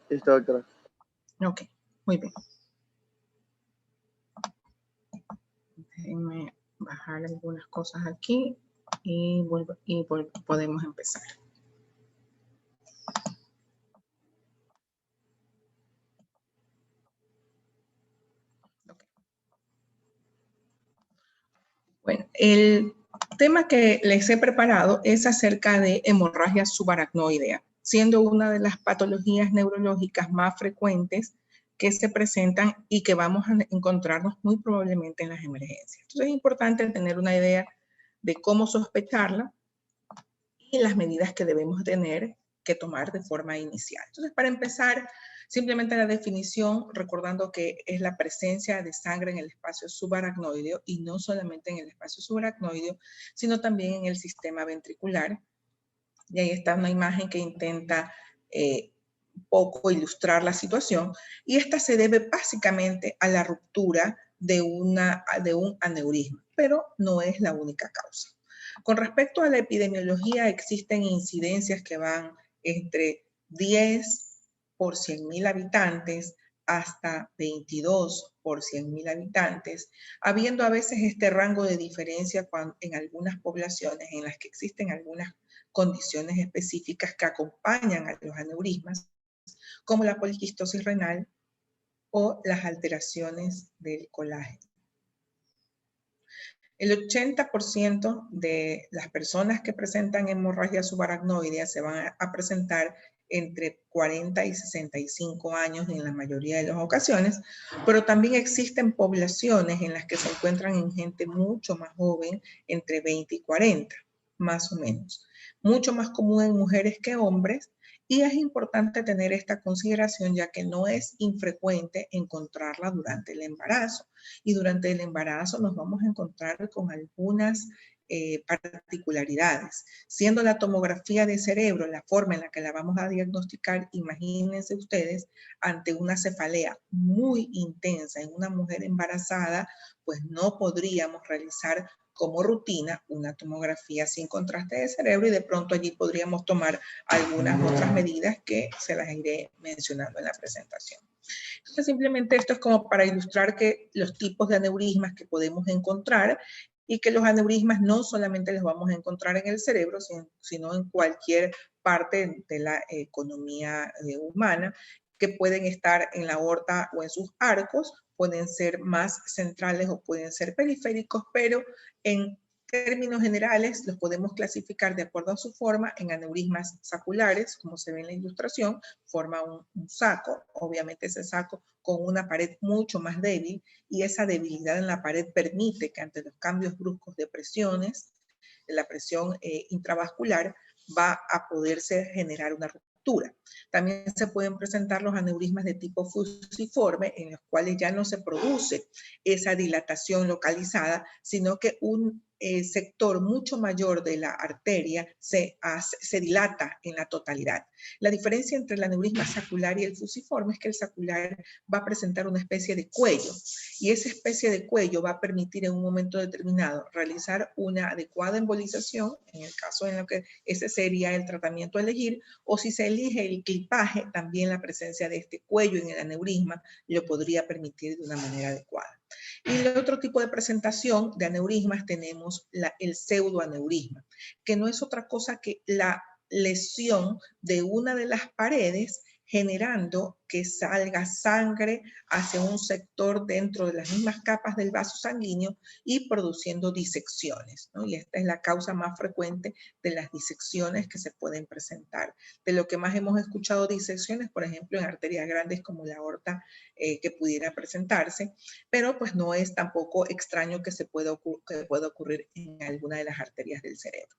Listo, doctora. Ok, muy bien. Déjenme bajar algunas cosas aquí y podemos empezar. Okay. Bueno, el tema que les he preparado es acerca de hemorragia subaracnoidea, siendo una de las patologías neurológicas más frecuentes que se presentan y que vamos a encontrarnos muy probablemente en las emergencias. Entonces es importante tener una idea de cómo sospecharla y las medidas que debemos tener que tomar de forma inicial. Entonces, para empezar, simplemente la definición, recordando que es la presencia de sangre en el espacio subaracnoideo y no solamente en el espacio subaracnoideo, sino también en el sistema ventricular. Y ahí está una imagen que intenta poco ilustrar la situación, y esta se debe básicamente a la ruptura de un aneurisma, pero no es la única causa. Con respecto a la epidemiología, existen incidencias que van entre 10 por 100.000 habitantes hasta 22 por 100.000 habitantes, habiendo a veces este rango de diferencia en algunas poblaciones en las que existen algunas condiciones específicas que acompañan a los aneurismas, como la poliquistosis renal o las alteraciones del colágeno. El 80% de las personas que presentan hemorragia subaracnoidea se van a presentar entre 40 y 65 años en la mayoría de las ocasiones, pero también existen poblaciones en las que se encuentran en gente mucho más joven, entre 20 y 40, más o menos. Mucho más común en mujeres que hombres, y es importante tener esta consideración ya que no es infrecuente encontrarla durante el embarazo. Y durante el embarazo nos vamos a encontrar con algunas particularidades. Siendo la tomografía de cerebro la forma en la que la vamos a diagnosticar, imagínense ustedes, ante una cefalea muy intensa en una mujer embarazada, pues no podríamos realizar como rutina una tomografía sin contraste de cerebro, y de pronto allí podríamos tomar algunas otras medidas que se las iré mencionando en la presentación. Entonces, simplemente esto es como para ilustrar que los tipos de aneurismas que podemos encontrar, y que los aneurismas no solamente los vamos a encontrar en el cerebro, sino en cualquier parte de la economía humana, que pueden estar en la aorta o en sus arcos, pueden ser más centrales o pueden ser periféricos, pero en términos generales los podemos clasificar de acuerdo a su forma en aneurismas saculares, como se ve en la ilustración, forma un saco, obviamente ese saco con una pared mucho más débil, y esa debilidad en la pared permite que ante los cambios bruscos de presiones, la presión intravascular va a poderse generar una ruptura. También se pueden presentar los aneurismas de tipo fusiforme, en los cuales ya no se produce esa dilatación localizada, sino que un sector mucho mayor de la arteria se dilata en la totalidad. La diferencia entre el aneurisma sacular y el fusiforme es que el sacular va a presentar una especie de cuello, y esa especie de cuello va a permitir en un momento determinado realizar una adecuada embolización, en el caso en lo que ese sería el tratamiento a elegir, o si se elige el clipaje, también la presencia de este cuello en el aneurisma lo podría permitir de una manera adecuada. Y el otro tipo de presentación de aneurismas tenemos el pseudoaneurisma, que no es otra cosa que la lesión de una de las paredes, generando que salga sangre hacia un sector dentro de las mismas capas del vaso sanguíneo y produciendo disecciones, ¿no? Y esta es la causa más frecuente de las disecciones que se pueden presentar. De lo que más hemos escuchado disecciones, por ejemplo, en arterias grandes como la aorta, que pudiera presentarse, pero pues no es tampoco extraño que pueda ocurrir en alguna de las arterias del cerebro.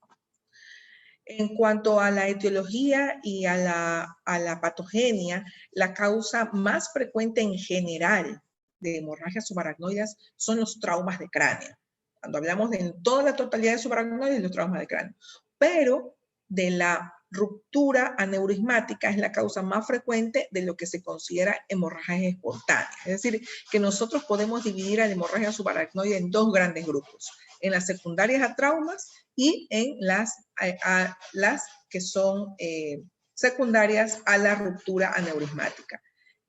En cuanto a la etiología y a la patogenia, la causa más frecuente en general de hemorragias subaracnoides son los traumas de cráneo. Cuando hablamos de toda la totalidad de subaracnoides, los traumas de cráneo. Pero de la ruptura aneurismática es la causa más frecuente de lo que se considera hemorragias espontáneas. Es decir, que nosotros podemos dividir a la hemorragia subaracnoide en dos grandes grupos: en las secundarias a traumas y en las que son secundarias a la ruptura aneurismática.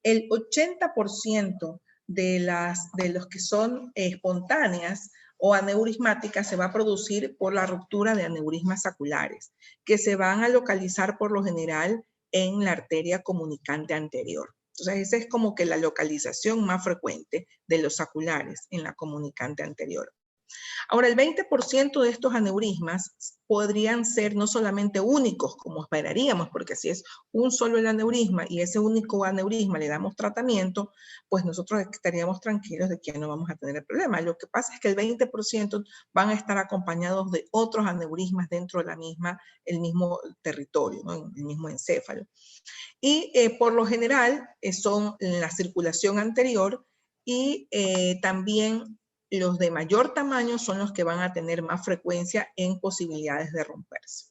El 80% de los que son espontáneas o aneurismáticas se va a producir por la ruptura de aneurismas saculares, que se van a localizar por lo general en la arteria comunicante anterior. Entonces, esa es como que la localización más frecuente de los saculares en la comunicante anterior. Ahora, el 20% de estos aneurismas podrían ser no solamente únicos, como esperaríamos, porque si es un solo el aneurisma y ese único aneurisma le damos tratamiento, pues nosotros estaríamos tranquilos de que no vamos a tener el problema. Lo que pasa es que el 20% van a estar acompañados de otros aneurismas dentro de el mismo territorio, ¿no? El mismo encéfalo. Y por lo general son en la circulación anterior y también los de mayor tamaño son los que van a tener más frecuencia en posibilidades de romperse.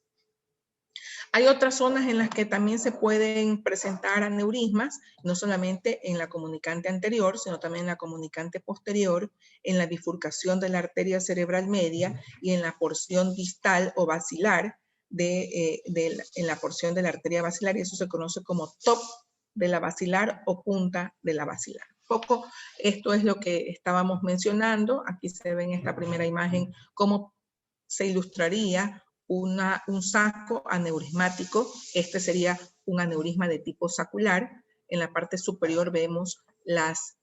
Hay otras zonas en las que también se pueden presentar aneurismas, no solamente en la comunicante anterior, sino también en la comunicante posterior, en la bifurcación de la arteria cerebral media y en la porción distal o basilar, en la porción de la arteria basilar, y eso se conoce como top de la basilar o punta de la basilar. Poco, esto es lo que estábamos mencionando. Aquí se ve en esta primera imagen cómo se ilustraría un saco aneurismático. Este sería un aneurisma de tipo sacular. En la parte superior vemos las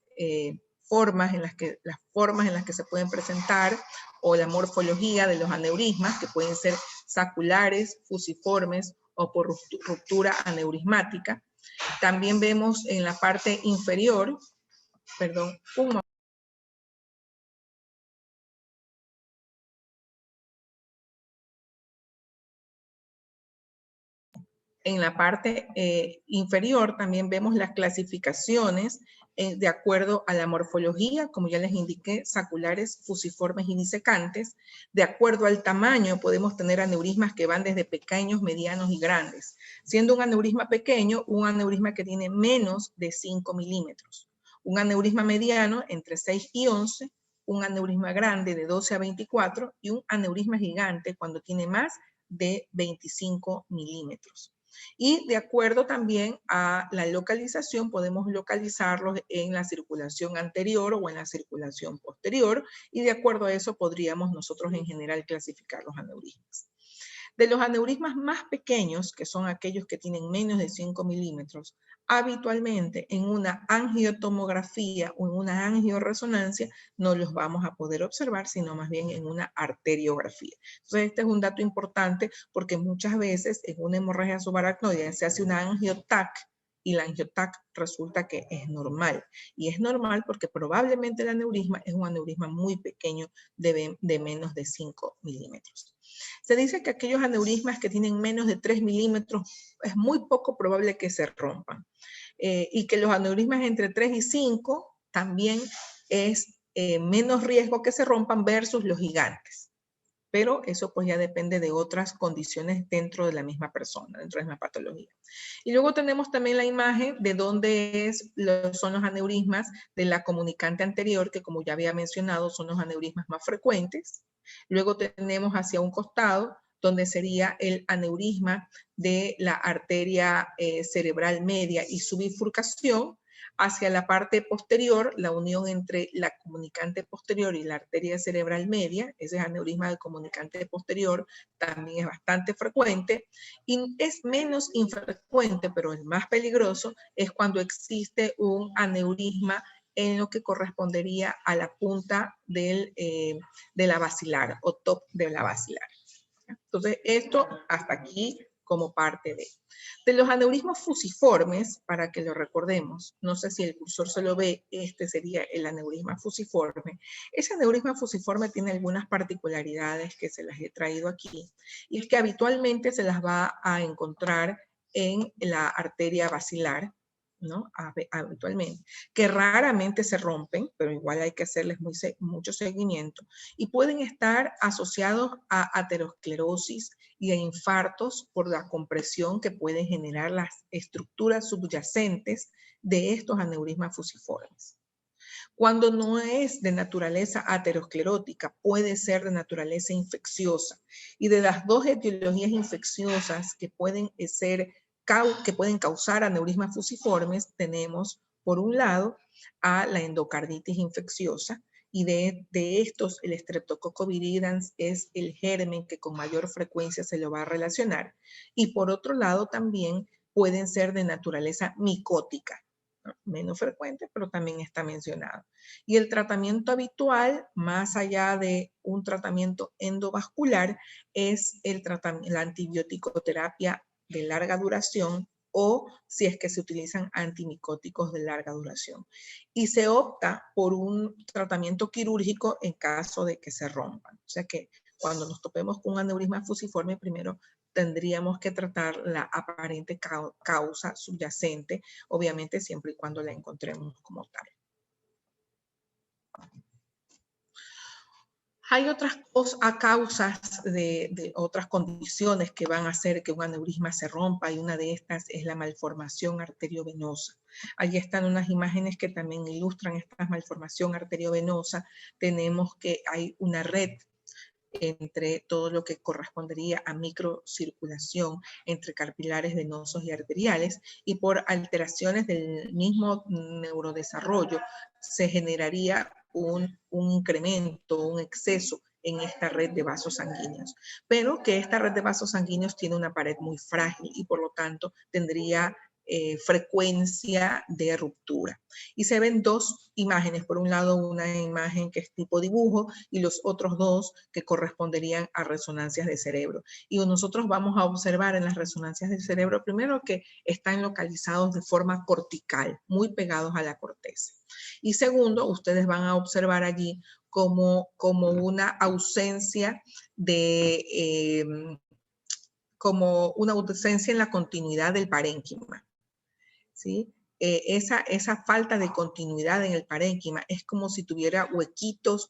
formas en las que se pueden presentar o la morfología de los aneurismas, que pueden ser saculares, fusiformes o por ruptura aneurismática. También vemos en la parte inferior, en la parte inferior también vemos las clasificaciones de acuerdo a la morfología, como ya les indiqué, saculares, fusiformes y disecantes. De acuerdo al tamaño podemos tener aneurismas que van desde pequeños, medianos y grandes. Siendo un aneurisma pequeño, un aneurisma que tiene menos de 5 milímetros. Un aneurisma mediano entre 6 y 11, un aneurisma grande de 12 a 24 y un aneurisma gigante cuando tiene más de 25 milímetros. Y de acuerdo también a la localización, podemos localizarlos en la circulación anterior o en la circulación posterior, y de acuerdo a eso podríamos nosotros en general clasificar los aneurismas. De los aneurismas más pequeños, que son aquellos que tienen menos de 5 milímetros, habitualmente en una angiotomografía o en una angioresonancia no los vamos a poder observar, sino más bien en una arteriografía. Entonces, este es un dato importante porque muchas veces en una hemorragia subaracnoidea se hace una angiotac y la angiotac resulta que es normal. Y es normal porque probablemente el aneurisma es un aneurisma muy pequeño de menos de 5 milímetros. Se dice que aquellos aneurismas que tienen menos de 3 milímetros es muy poco probable que se rompan. Y que los aneurismas entre 3 y 5 también es menos riesgo que se rompan versus los gigantes. Pero eso pues ya depende de otras condiciones dentro de la misma persona, dentro de la misma patología. Y luego tenemos también la imagen de dónde son los aneurismas de la comunicante anterior, que como ya había mencionado, son los aneurismas más frecuentes. Luego tenemos hacia un costado, donde sería el aneurisma de la arteria cerebral media y su bifurcación. Hacia la parte posterior, la unión entre la comunicante posterior y la arteria cerebral media, ese aneurisma del comunicante posterior también es bastante frecuente, y es menos infrecuente, pero el más peligroso, es cuando existe un aneurisma en lo que correspondería a la punta de la basilar o top de la basilar. Entonces, esto hasta aquí como parte de los aneurismas fusiformes, para que lo recordemos, no sé si el cursor se lo ve, este sería el aneurisma fusiforme. Ese aneurisma fusiforme tiene algunas particularidades que se las he traído aquí, y es que habitualmente se las va a encontrar en la arteria basilar, ¿no? Habitualmente, que raramente se rompen, pero igual hay que hacerles mucho seguimiento, y pueden estar asociados a aterosclerosis y a infartos por la compresión que pueden generar las estructuras subyacentes de estos aneurismas fusiformes. Cuando no es de naturaleza aterosclerótica, puede ser de naturaleza infecciosa, y de las dos etiologías infecciosas que pueden ser que pueden causar aneurismas fusiformes, tenemos por un lado a la endocarditis infecciosa, y de estos el Streptococcus viridans es el germen que con mayor frecuencia se lo va a relacionar, y por otro lado también pueden ser de naturaleza micótica, ¿no? Menos frecuente, pero también está mencionado. Y el tratamiento habitual, más allá de un tratamiento endovascular, es la antibiótico-terapia de larga duración, o si es que se utilizan antimicóticos de larga duración. Y se opta por un tratamiento quirúrgico en caso de que se rompan. O sea que cuando nos topemos con un aneurisma fusiforme, primero tendríamos que tratar la aparente causa subyacente, obviamente siempre y cuando la encontremos como tal. Hay otras causas de otras condiciones que van a hacer que un aneurisma se rompa, y una de estas es la malformación arteriovenosa. Allí están unas imágenes que también ilustran esta malformación arteriovenosa. Tenemos que hay una red entre todo lo que correspondería a microcirculación entre capilares venosos y arteriales, y por alteraciones del mismo neurodesarrollo se generaría un incremento, un exceso en esta red de vasos sanguíneos, pero que esta red de vasos sanguíneos tiene una pared muy frágil y por lo tanto tendría frecuencia de ruptura. Y se ven dos imágenes, por un lado una imagen que es tipo dibujo y los otros dos que corresponderían a resonancias de cerebro. Y nosotros vamos a observar en las resonancias del cerebro, primero, que están localizados de forma cortical, muy pegados a la corteza. Y segundo, ustedes van a observar allí como una ausencia como una ausencia en la continuidad del parénquima, ¿sí? Esa falta de continuidad en el parénquima es como si tuviera huequitos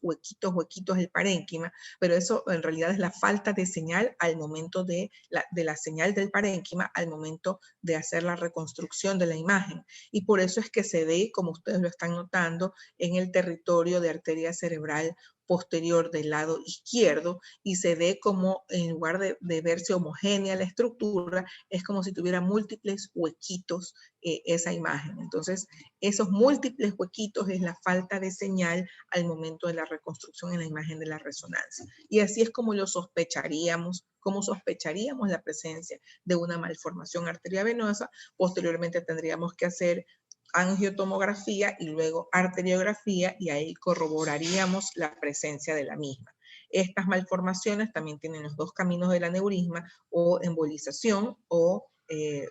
el parénquima, pero eso en realidad es la falta de señal al momento de la señal del parénquima al momento de hacer la reconstrucción de la imagen. Y por eso es que se ve, como ustedes lo están notando, en el territorio de arteria cerebral posterior del lado izquierdo, y se ve como en lugar de verse homogénea la estructura, es como si tuviera múltiples huequitos esa imagen. Entonces, esos múltiples huequitos es la falta de señal al momento de la reconstrucción en la imagen de la resonancia. Y así es como lo sospecharíamos, como sospecharíamos la presencia de una malformación arteriovenosa. Posteriormente tendríamos que hacer angiotomografía y luego arteriografía, y ahí corroboraríamos la presencia de la misma. Estas malformaciones también tienen los dos caminos del aneurisma, o embolización o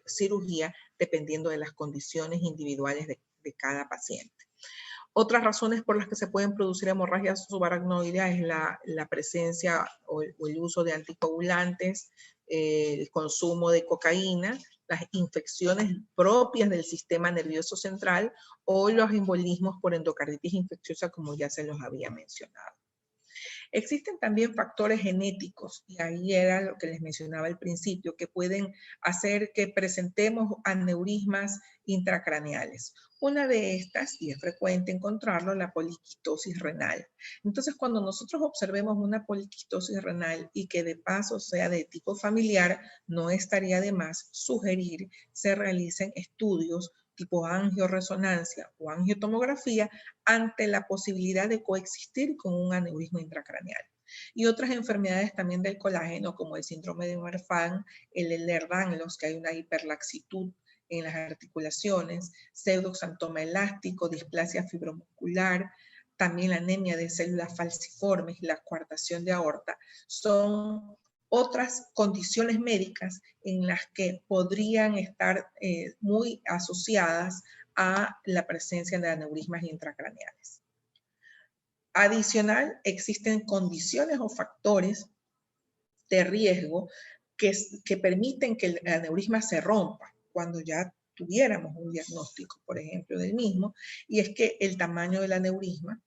cirugía, dependiendo de las condiciones individuales de cada paciente. Otras razones por las que se pueden producir hemorragias subaracnoideas es la presencia o el uso de anticoagulantes, el consumo de cocaína, las infecciones propias del sistema nervioso central o los embolismos por endocarditis infecciosa, como ya se los había mencionado. Existen también factores genéticos, y ahí era lo que les mencionaba al principio, que pueden hacer que presentemos aneurismas intracraneales. Una de estas, y es frecuente encontrarlo, la poliquistosis renal. Entonces, cuando nosotros observemos una poliquistosis renal y que de paso sea de tipo familiar, no estaría de más sugerir se realicen estudios tipo angioresonancia o angiotomografía ante la posibilidad de coexistir con un aneurisma intracraneal. Y otras enfermedades también del colágeno, como el síndrome de Marfan, el Ehlers-Danlos, que hay una hiperlaxitud en las articulaciones, pseudoxantoma elástico, displasia fibromuscular, también la anemia de células falciformes y la coartación de aorta, son otras condiciones médicas en las que podrían estar muy asociadas a la presencia de aneurismas intracraneales. Adicional, existen condiciones o factores de riesgo que permiten que el aneurisma se rompa cuando ya tuviéramos un diagnóstico, por ejemplo, del mismo, y es que el tamaño del aneurisma,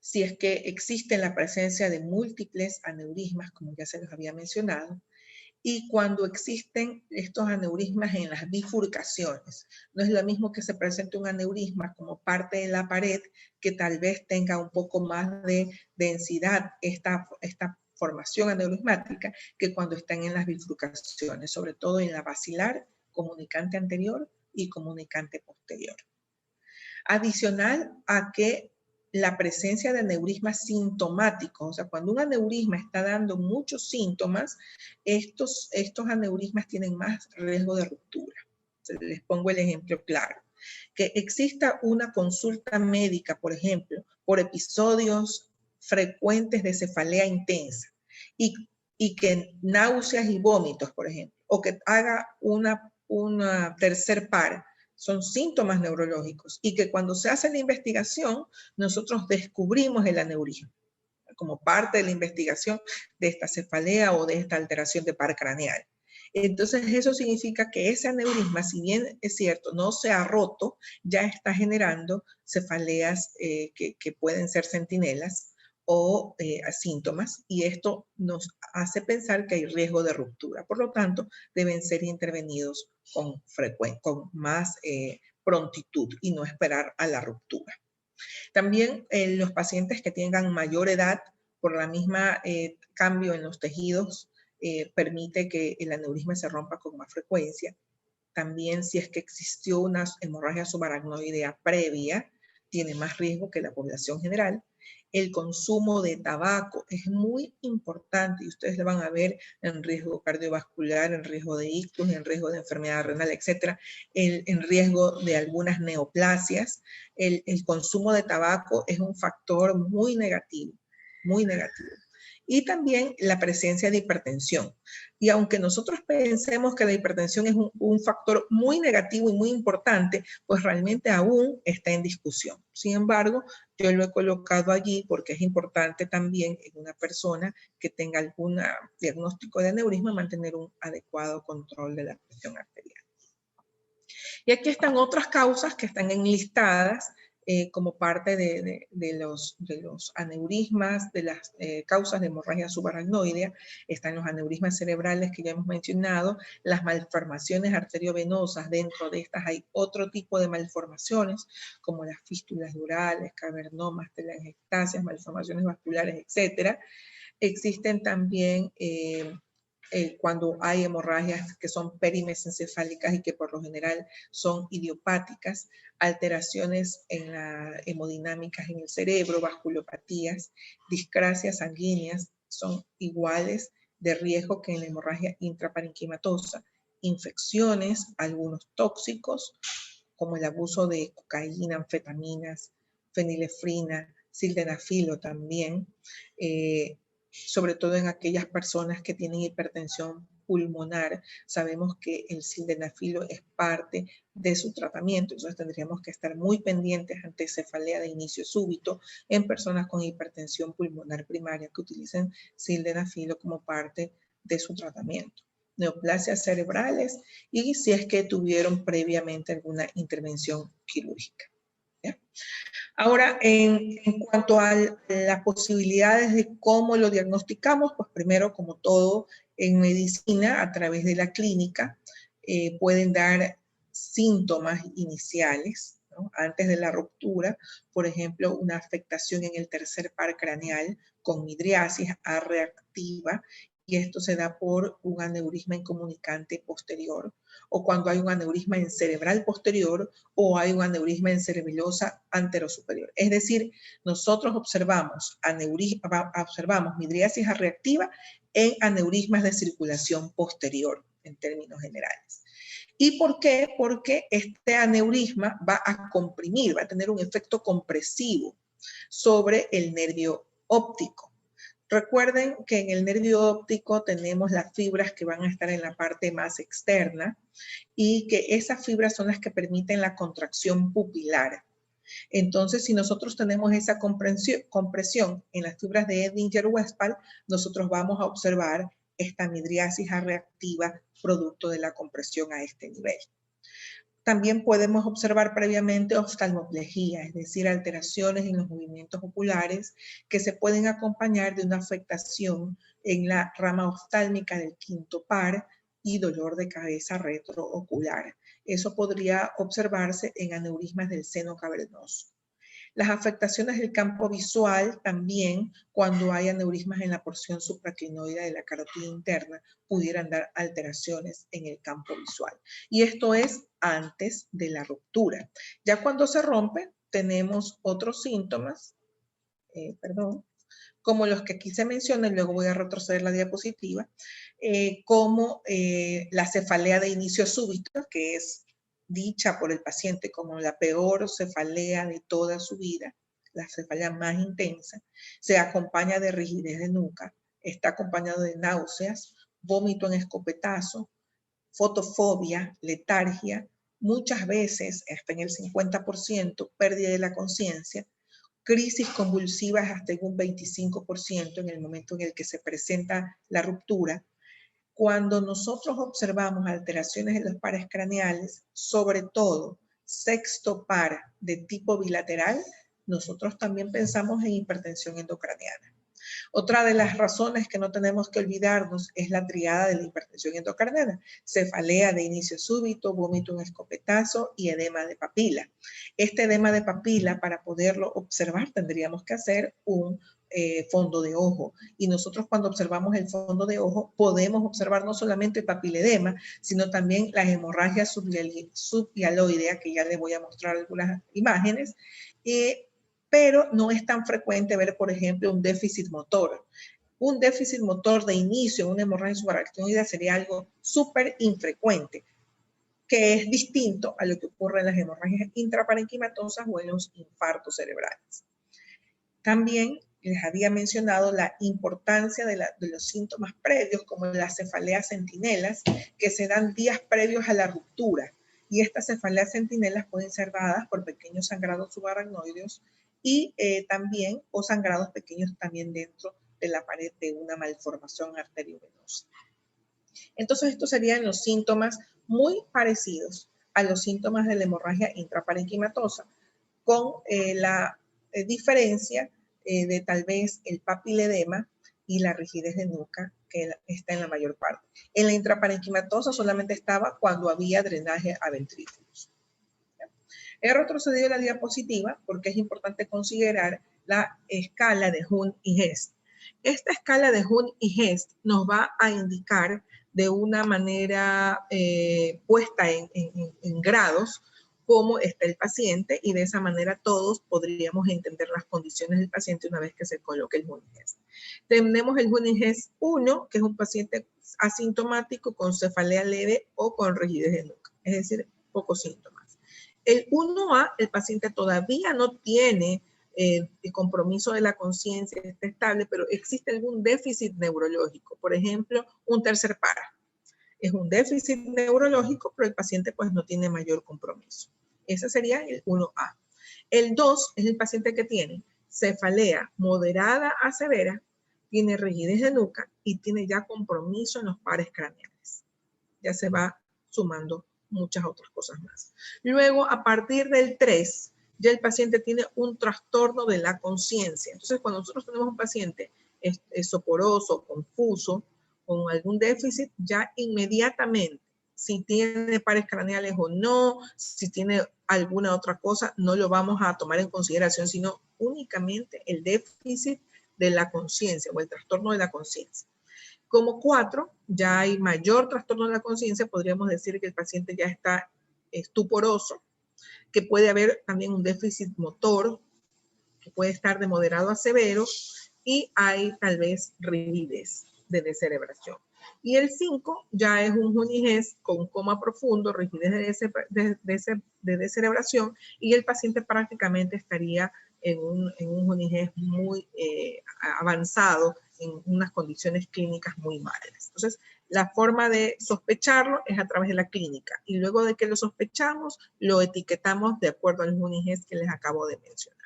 si es que existe la presencia de múltiples aneurismas, como ya se los había mencionado, y cuando existen estos aneurismas en las bifurcaciones. No es lo mismo que se presente un aneurisma como parte de la pared, que tal vez tenga un poco más de densidad esta formación aneurismática, que cuando están en las bifurcaciones, sobre todo en la basilar comunicante anterior y comunicante posterior. Adicional a que la presencia de aneurismas sintomáticos, o sea, cuando un aneurisma está dando muchos síntomas, estos aneurismas tienen más riesgo de ruptura. Les pongo el ejemplo claro. Que exista una consulta médica, por ejemplo, por episodios frecuentes de cefalea intensa y que náuseas y vómitos, por ejemplo, o que haga una tercer par, son síntomas neurológicos y que cuando se hace la investigación nosotros descubrimos el aneurisma como parte de la investigación de esta cefalea o de esta alteración de par craneal. Entonces eso significa que ese aneurisma, si bien es cierto, no se ha roto, ya está generando cefaleas que pueden ser centinelas o síntomas, y esto nos hace pensar que hay riesgo de ruptura. Por lo tanto, deben ser intervenidos con más prontitud y no esperar a la ruptura. También los pacientes que tengan mayor edad, por la misma cambio en los tejidos, permite que el aneurisma se rompa con más frecuencia. También si es que existió una hemorragia subaracnoidea previa, tiene más riesgo que la población general. El consumo de tabaco es muy importante y ustedes lo van a ver en riesgo cardiovascular, en riesgo de ictus, en riesgo de enfermedad renal, etcétera, en riesgo de algunas neoplasias. El consumo de tabaco es un factor muy negativo, muy negativo. Y también la presencia de hipertensión. Y aunque nosotros pensemos que la hipertensión es un factor muy negativo y muy importante, pues realmente aún está en discusión. Sin embargo, yo lo he colocado allí porque es importante también en una persona que tenga algún diagnóstico de aneurisma mantener un adecuado control de la presión arterial. Y aquí están otras causas que están enlistadas como parte de los aneurismas, de las causas de hemorragia subaracnoidea. Están los aneurismas cerebrales que ya hemos mencionado, las malformaciones arteriovenosas. Dentro de estas hay otro tipo de malformaciones, como las fístulas durales, cavernomas, telangiectasias, malformaciones vasculares, etc. Existen también cuando hay hemorragias que son perimesencefálicas y que por lo general son idiopáticas, alteraciones en la hemodinámicas en el cerebro, vasculopatías, discrasias sanguíneas, son iguales de riesgo que en la hemorragia intraparenquimatosa, infecciones, algunos tóxicos, como el abuso de cocaína, anfetaminas, fenilefrina, sildenafilo también, sobre todo en aquellas personas que tienen hipertensión pulmonar. Sabemos que el sildenafilo es parte de su tratamiento, entonces tendríamos que estar muy pendientes ante cefalea de inicio súbito en personas con hipertensión pulmonar primaria que utilicen sildenafilo como parte de su tratamiento. Neoplasias cerebrales y si es que tuvieron previamente alguna intervención quirúrgica. ¿Ya? Ahora, en cuanto a las posibilidades de cómo lo diagnosticamos, pues primero, como todo en medicina, a través de la clínica, pueden dar síntomas iniciales, ¿no? Antes de la ruptura, por ejemplo, una afectación en el tercer par craneal con midriasis A reactiva, y esto se da por un aneurisma incomunicante posterior, o cuando hay un aneurisma en cerebral posterior o hay un aneurisma en cerebelosa anterosuperior. Es decir, nosotros observamos midriasis A reactiva en aneurismas de circulación posterior, en términos generales. ¿Y por qué? Porque este aneurisma va a comprimir, va a tener un efecto compresivo sobre el nervio óptico. Recuerden que en el nervio óptico tenemos las fibras que van a estar en la parte más externa y que esas fibras son las que permiten la contracción pupilar. Entonces, si nosotros tenemos esa compresión en las fibras de Edinger-Westphal, nosotros vamos a observar esta midriasis A reactiva producto de la compresión a este nivel. También podemos observar previamente oftalmoplejía, es decir, alteraciones en los movimientos oculares que se pueden acompañar de una afectación en la rama oftálmica del quinto par y dolor de cabeza retroocular. Eso podría observarse en aneurismas del seno cavernoso. Las afectaciones del campo visual también, cuando hay aneurismas en la porción supraclinoide de la carótida interna, pudieran dar alteraciones en el campo visual. Y esto es antes de la ruptura. Ya cuando se rompe, tenemos otros síntomas, como los que aquí se mencionan, luego voy a retroceder la diapositiva, como la cefalea de inicio súbito, que es dicha por el paciente como la peor cefalea de toda su vida, la cefalea más intensa, se acompaña de rigidez de nuca, está acompañado de náuseas, vómito en escopetazo, fotofobia, letargia, muchas veces, hasta en el 50%, pérdida de la conciencia, crisis convulsivas hasta en un 25% en el momento en el que se presenta la ruptura. Cuando nosotros observamos alteraciones en los pares craneales, sobre todo sexto par de tipo bilateral, nosotros también pensamos en hipertensión endocraniana. Otra de las razones que no tenemos que olvidarnos es la triada de la hipertensión endocraniana: cefalea de inicio súbito, vómito en escopetazo y edema de papila. Este edema de papila, para poderlo observar, tendríamos que hacer un fondo de ojo. Y nosotros, cuando observamos el fondo de ojo, podemos observar no solamente el papiledema, sino también la hemorragia subhialoidea, que ya les voy a mostrar algunas imágenes, pero no es tan frecuente ver, por ejemplo, un déficit motor. Un déficit motor de inicio, una hemorragia subaracnoidea, sería algo súper infrecuente, que es distinto a lo que ocurre en las hemorragias intraparenquimatosas o en los infartos cerebrales. También les había mencionado la importancia de los síntomas previos, como las cefaleas centinelas, que se dan días previos a la ruptura. Y estas cefaleas centinelas pueden ser dadas por pequeños sangrados subaracnoideos y también, o sangrados pequeños también dentro de la pared de una malformación arteriovenosa. Entonces, estos serían los síntomas muy parecidos a los síntomas de la hemorragia intraparenquimatosa, con la diferencia de tal vez el papiledema y la rigidez de nuca, que está en la mayor parte. En la intraparenquimatosa solamente estaba cuando había drenaje a ventrículos. He retrocedido la diapositiva porque es importante considerar la escala de Hund y Hest. Esta escala de Hund y Hest nos va a indicar de una manera puesta en grados cómo está el paciente, y de esa manera todos podríamos entender las condiciones del paciente una vez que se coloque el Hund y Hest. Tenemos el Hund y Hest 1, que es un paciente asintomático con cefalea leve o con rigidez de nuca, es decir, pocos síntomas. El 1A, el paciente todavía no tiene el compromiso de la conciencia, está estable, pero existe algún déficit neurológico, por ejemplo, un tercer par. Es un déficit neurológico, pero el paciente pues no tiene mayor compromiso. Ese sería el 1A. El 2 es el paciente que tiene cefalea moderada a severa, tiene rigidez de nuca y tiene ya compromiso en los pares craneales. Ya se va sumando muchas otras cosas más. Luego, a partir del 3, ya el paciente tiene un trastorno de la conciencia. Entonces, cuando nosotros tenemos un paciente soporoso, confuso, con algún déficit, ya inmediatamente, si tiene pares craneales o no, si tiene alguna otra cosa, no lo vamos a tomar en consideración, sino únicamente el déficit de la conciencia o el trastorno de la conciencia. Como 4, ya hay mayor trastorno de la conciencia, podríamos decir que el paciente ya está estuporoso, que puede haber también un déficit motor, que puede estar de moderado a severo, y hay tal vez rigidez de descerebración. Y el 5 ya es un Hund y Hest con coma profundo, rigidez de descerebración, y el paciente prácticamente estaría en un Hund y Hest muy avanzado, en unas condiciones clínicas muy malas. Entonces, la forma de sospecharlo es a través de la clínica, y luego de que lo sospechamos, lo etiquetamos de acuerdo al Hund y Hest que les acabo de mencionar.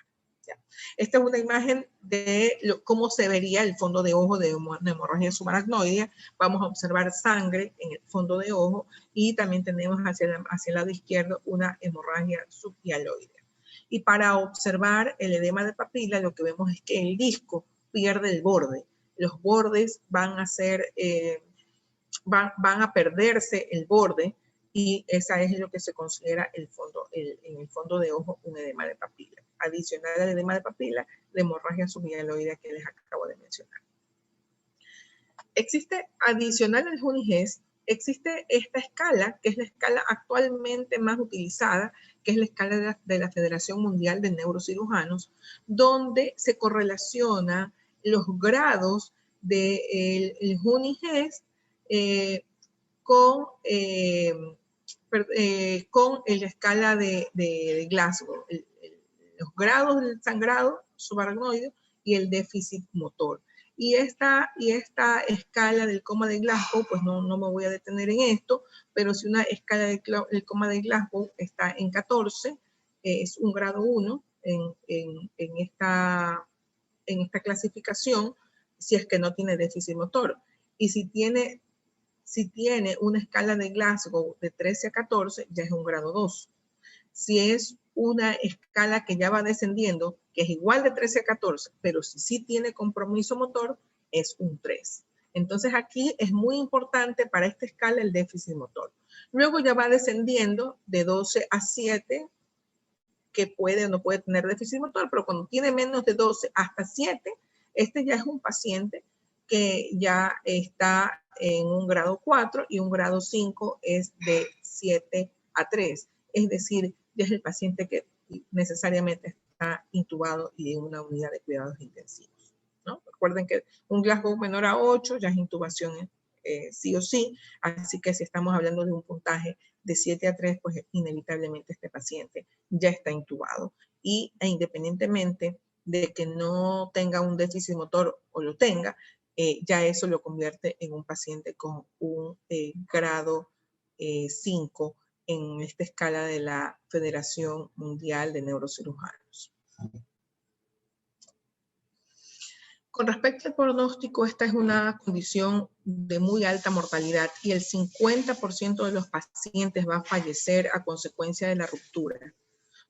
Esta es una imagen de cómo se vería el fondo de ojo de una hemorragia subaracnoidea. Vamos a observar sangre en el fondo de ojo, y también tenemos hacia el lado izquierdo una hemorragia subhialoidea. Y para observar el edema de papila, lo que vemos es que el disco pierde el borde. Los bordes van a perderse el borde, y esa es lo que se considera en el fondo de ojo un edema de papila. Adicional al edema de papila, la hemorragia subhialoidea que les acabo de mencionar. Existe, adicional al Juniges, existe esta escala, que es la escala actualmente más utilizada, que es la escala de la Federación Mundial de Neurocirujanos, donde se correlaciona los grados del Juniges con la escala de Glasgow, los grados del sangrado subaracnoideo y el déficit motor. Y esta escala del coma de Glasgow, pues no me voy a detener en esto, pero si una escala del coma de Glasgow está en 14, es un grado 1 en esta clasificación, si es que no tiene déficit motor. Y si tiene una escala de Glasgow de 13 a 14, ya es un grado 2. Si es una escala que ya va descendiendo, que es igual de 13 a 14, pero si sí tiene compromiso motor, es un 3. Entonces aquí es muy importante para esta escala el déficit motor. Luego ya va descendiendo de 12 a 7, que puede o no puede tener déficit motor, pero cuando tiene menos de 12 hasta 7, este ya es un paciente que ya está en un grado 4 y un grado 5 es de 7 a 3. Es decir, ya es el paciente que necesariamente está intubado y en una unidad de cuidados intensivos, ¿no? Recuerden que un Glasgow menor a 8 ya es intubación sí o sí, así que si estamos hablando de un puntaje de 7 a 3, pues inevitablemente este paciente ya está intubado. E independientemente de que no tenga un déficit motor o lo tenga, ya eso lo convierte en un paciente con un grado 5 en esta escala de la Federación Mundial de Neurocirujanos. Con respecto al pronóstico, esta es una condición de muy alta mortalidad y el 50% de los pacientes va a fallecer a consecuencia de la ruptura.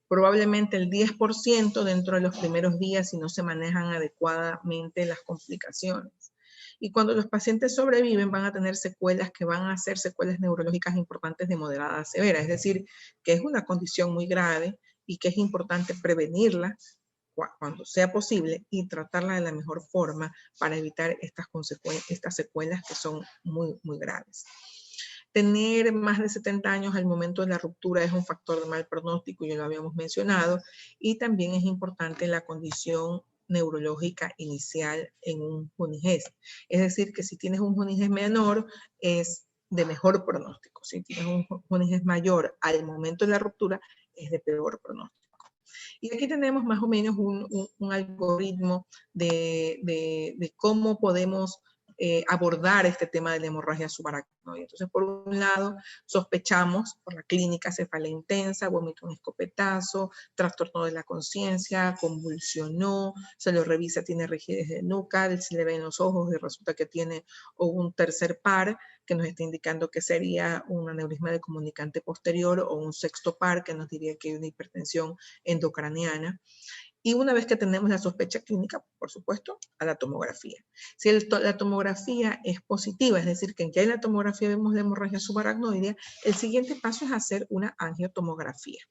Probablemente el 10% dentro de los primeros días si no se manejan adecuadamente las complicaciones. Y cuando los pacientes sobreviven van a tener secuelas que van a ser secuelas neurológicas importantes de moderada a severa, es decir, que es una condición muy grave y que es importante prevenirla cuando sea posible y tratarla de la mejor forma para evitar estas secuelas que son muy, muy graves. Tener más de 70 años al momento de la ruptura es un factor de mal pronóstico, ya lo habíamos mencionado, y también es importante la condición neurológica inicial en un Juniges. Es decir, que si tienes un Juniges menor es de mejor pronóstico. Si tienes un Juniges mayor al momento de la ruptura es de peor pronóstico. Y aquí tenemos más o menos un algoritmo de cómo podemos abordar este tema de la hemorragia subaracnoide. Entonces, por un lado, sospechamos por la clínica cefalea intensa, vómito en escopetazo, trastorno de la conciencia, convulsionó, se lo revisa, tiene rigidez de nuca, se le ven los ojos y resulta que tiene un tercer par que nos está indicando que sería un aneurisma de comunicante posterior o un sexto par que nos diría que hay una hipertensión endocraniana. Y una vez que tenemos la sospecha clínica, por supuesto, a la tomografía. Si la tomografía es positiva, es decir, que ya en la tomografía vemos la hemorragia subaracnoidea, el siguiente paso es hacer una angiotomografía.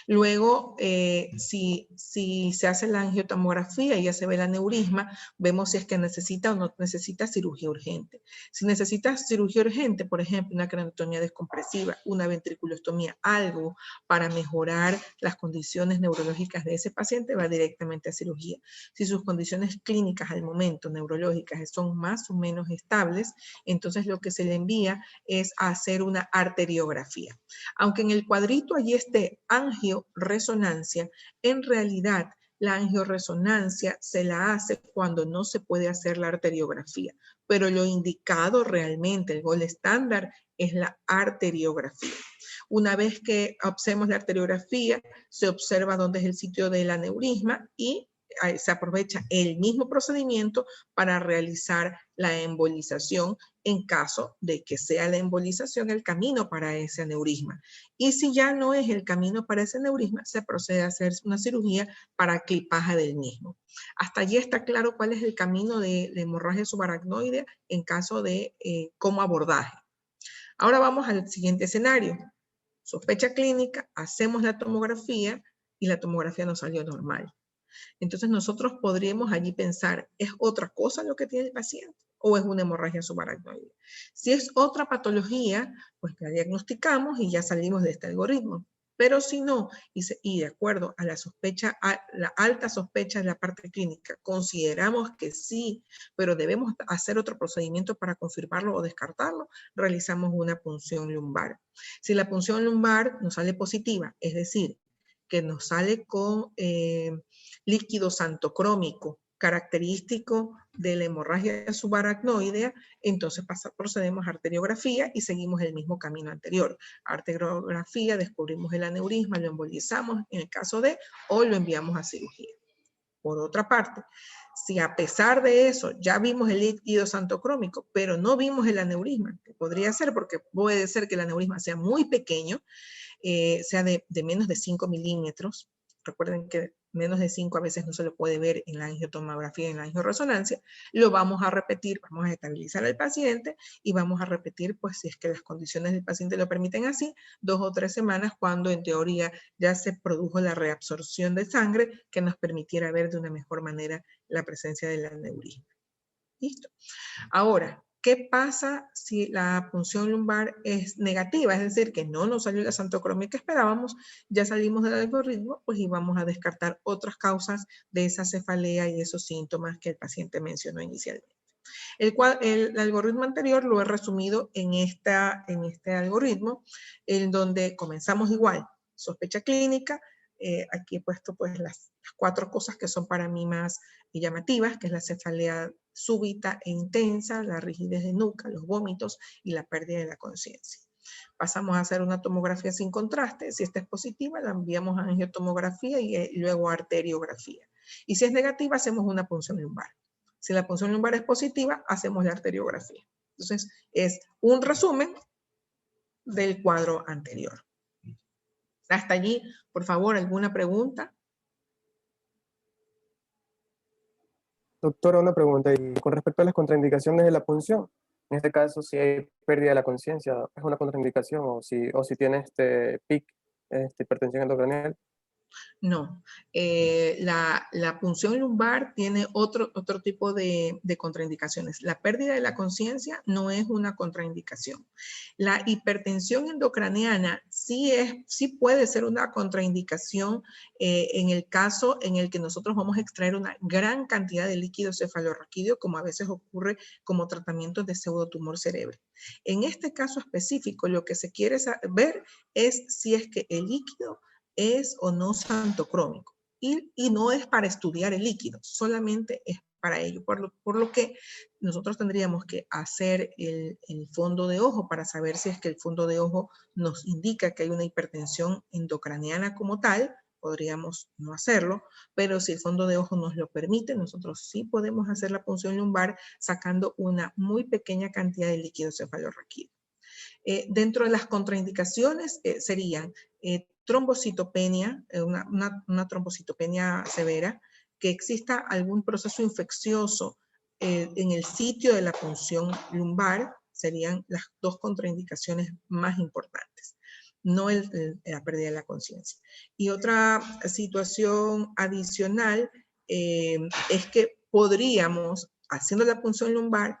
Luego, si se hace la angiotomografía y ya se ve el aneurisma, vemos si es que necesita o no necesita cirugía urgente. Si necesita cirugía urgente, por ejemplo, una craniotomía descompresiva, una ventriculostomía, algo para mejorar las condiciones neurológicas de ese paciente, va directamente a cirugía. Si sus condiciones clínicas al momento neurológicas son más o menos estables, entonces lo que se le envía es a hacer una arteriografía. Aunque en el cuadrito allí esté angioresonancia, en realidad la angioresonancia se la hace cuando no se puede hacer la arteriografía, pero lo indicado realmente, el gold estándar, es la arteriografía. Una vez que hacemos la arteriografía, se observa dónde es el sitio del aneurisma y se aprovecha el mismo procedimiento para realizar la embolización en caso de que sea la embolización el camino para ese aneurisma. Y si ya no es el camino para ese aneurisma, se procede a hacer una cirugía para clipaje del mismo. Hasta allí está claro cuál es el camino de la hemorragia subaracnoidea en caso de como abordaje. Ahora vamos al siguiente escenario. Sospecha clínica, hacemos la tomografía y la tomografía nos salió normal. Entonces nosotros podríamos allí pensar, ¿es otra cosa lo que tiene el paciente o es una hemorragia subaracnoide? Si es otra patología, pues la diagnosticamos y ya salimos de este algoritmo. Pero si no, y de acuerdo a la sospecha, a la alta sospecha de la parte clínica, consideramos que sí, pero debemos hacer otro procedimiento para confirmarlo o descartarlo, realizamos una punción lumbar. Si la punción lumbar nos sale positiva, es decir, que nos sale con líquido santocrómico característico de la hemorragia subaracnoidea, entonces procedemos a arteriografía y seguimos el mismo camino anterior. Arteriografía, descubrimos el aneurisma, lo embolizamos en el caso de, o lo enviamos a cirugía. Por otra parte, si a pesar de eso ya vimos el líquido santocrómico, pero no vimos el aneurisma, que podría ser porque puede ser que el aneurisma sea muy pequeño, sea de menos de 5 milímetros, recuerden que menos de 5 a veces no se lo puede ver en la angiotomografía y en la angioresonancia, lo vamos a repetir, vamos a estabilizar al paciente y vamos a repetir, pues si es que las condiciones del paciente lo permiten así, 2 o 3 semanas cuando en teoría ya se produjo la reabsorción de sangre que nos permitiera ver de una mejor manera la presencia del aneurisma. ¿Listo? Ahora, ¿qué pasa si la punción lumbar es negativa? Es decir, que no nos salió la santocromia que esperábamos, ya salimos del algoritmo, pues y vamos a descartar otras causas de esa cefalea y esos síntomas que el paciente mencionó inicialmente. El algoritmo anterior lo he resumido en este algoritmo, en donde comenzamos igual, sospecha clínica, aquí he puesto pues las 4 cosas que son para mí más llamativas, que es la cefalea súbita e intensa, la rigidez de nuca, los vómitos y la pérdida de la conciencia. Pasamos a hacer una tomografía sin contraste, si esta es positiva la enviamos a angiotomografía y luego a arteriografía. Y si es negativa hacemos una punción lumbar. Si la punción lumbar es positiva, hacemos la arteriografía. Entonces, es un resumen del cuadro anterior. Hasta allí, por favor, ¿alguna pregunta? Doctora, una pregunta. Y con respecto a las contraindicaciones de la punción, en este caso, si hay pérdida de la conciencia, ¿es una contraindicación? O si tiene PIC, hipertensión endocranial. No, la punción lumbar tiene otro tipo de contraindicaciones. La pérdida de la conciencia no es una contraindicación. La hipertensión endocraniana sí puede ser una contraindicación en el caso en el que nosotros vamos a extraer una gran cantidad de líquido cefalorraquídeo, como a veces ocurre como tratamiento de pseudotumor cerebral. En este caso específico, lo que se quiere ver es si es que el líquido es o no santocrómico. Y no es para estudiar el líquido, solamente es para ello. Por lo que nosotros tendríamos que hacer el fondo de ojo para saber si es que el fondo de ojo nos indica que hay una hipertensión endocraniana como tal, podríamos no hacerlo, pero si el fondo de ojo nos lo permite, nosotros sí podemos hacer la punción lumbar sacando una muy pequeña cantidad de líquido cefalorraquídeo. Dentro de las contraindicaciones serían trombocitopenia, una trombocitopenia severa, que exista algún proceso infeccioso en el sitio de la punción lumbar, serían las 2 contraindicaciones más importantes, no la pérdida de la conciencia. Y otra situación adicional es que podríamos, haciendo la punción lumbar,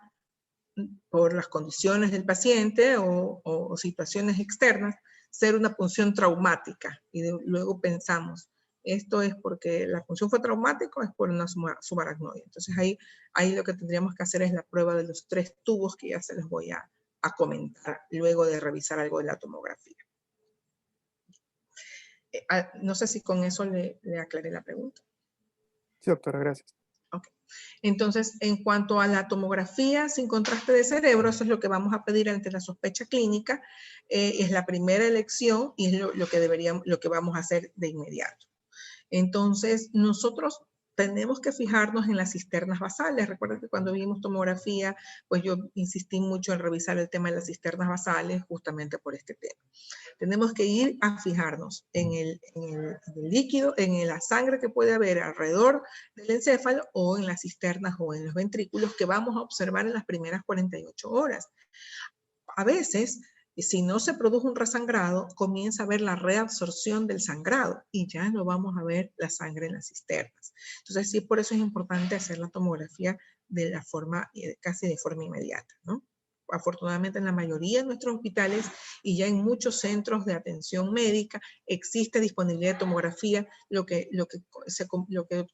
por las condiciones del paciente o situaciones externas, ser una punción traumática. Y luego pensamos, esto es porque la punción fue traumática o es por una subaracnoide. Entonces ahí lo que tendríamos que hacer es la prueba de los 3 tubos que ya se los voy a comentar luego de revisar algo de la tomografía. No sé si con eso le aclaré la pregunta. Sí, doctora, gracias. Okay. Entonces, en cuanto a la tomografía sin contraste de cerebro, eso es lo que vamos a pedir ante la sospecha clínica, es la primera elección y es lo que vamos a hacer de inmediato. Entonces, nosotros tenemos que fijarnos en las cisternas basales. Recuerden que cuando vimos tomografía, pues yo insistí mucho en revisar el tema de las cisternas basales justamente por este tema. Tenemos que ir a fijarnos en el líquido, en la sangre que puede haber alrededor del encéfalo o en las cisternas o en los ventrículos que vamos a observar en las primeras 48 horas. A veces Y si no se produjo un resangrado, comienza a ver la reabsorción del sangrado y ya no vamos a ver la sangre en las cisternas. Entonces, sí, por eso es importante hacer la tomografía de la forma, casi de forma inmediata, ¿no? Afortunadamente en la mayoría de nuestros hospitales y ya en muchos centros de atención médica existe disponibilidad de tomografía, lo que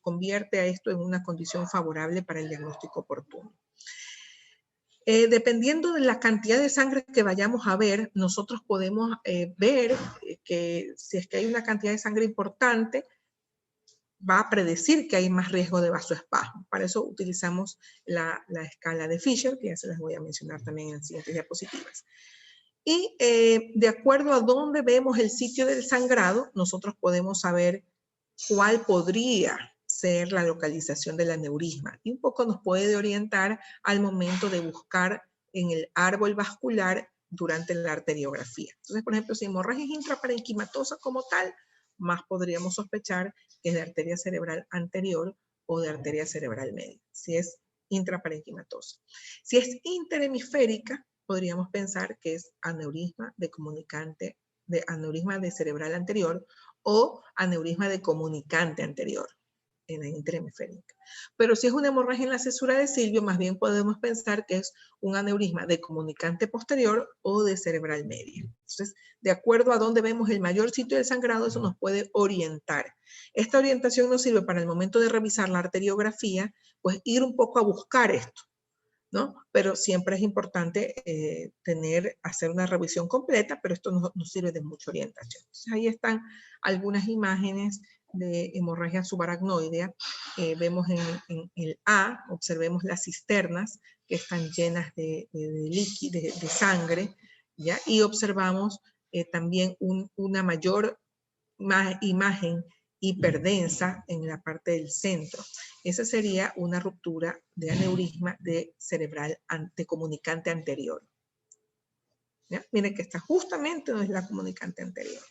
convierte a esto en una condición favorable para el diagnóstico oportuno. Dependiendo de la cantidad de sangre que vayamos a ver, nosotros podemos ver que si es que hay una cantidad de sangre importante, va a predecir que hay más riesgo de vasoespasmo. Para eso utilizamos la escala de Fisher, que ya se las voy a mencionar también en las siguientes diapositivas. Y de acuerdo a dónde vemos el sitio del sangrado, nosotros podemos saber cuál podría ser la localización del aneurisma. Y un poco nos puede orientar al momento de buscar en el árbol vascular durante la arteriografía. Entonces, por ejemplo, si hemorragia es intraparenquimatosa como tal, más podríamos sospechar que es de arteria cerebral anterior o de arteria cerebral media, si es intraparenquimatosa. Si es interhemisférica, podríamos pensar que es aneurisma de comunicante, de aneurisma de cerebral anterior o aneurisma de comunicante anterior en la interhemisférica. Pero si es una hemorragia en la cesura de Silvio, más bien podemos pensar que es un aneurisma de comunicante posterior o de cerebral media. Entonces, de acuerdo a dónde vemos el mayor sitio del sangrado, eso nos puede orientar. Esta orientación nos sirve para el momento de revisar la arteriografía, pues ir un poco a buscar esto, ¿no? Pero siempre es importante hacer una revisión completa, pero esto nos sirve de mucha orientación. Entonces, ahí están algunas imágenes de hemorragia subaracnoidea. Vemos en el A, observemos las cisternas que están llenas de líquido, de sangre, ¿ya? Y observamos también una mayor imagen hiperdensa en la parte del centro. Esa sería una ruptura de aneurisma de cerebral de comunicante anterior. ¿Ya? Miren que está justamente donde es la comunicante anterior.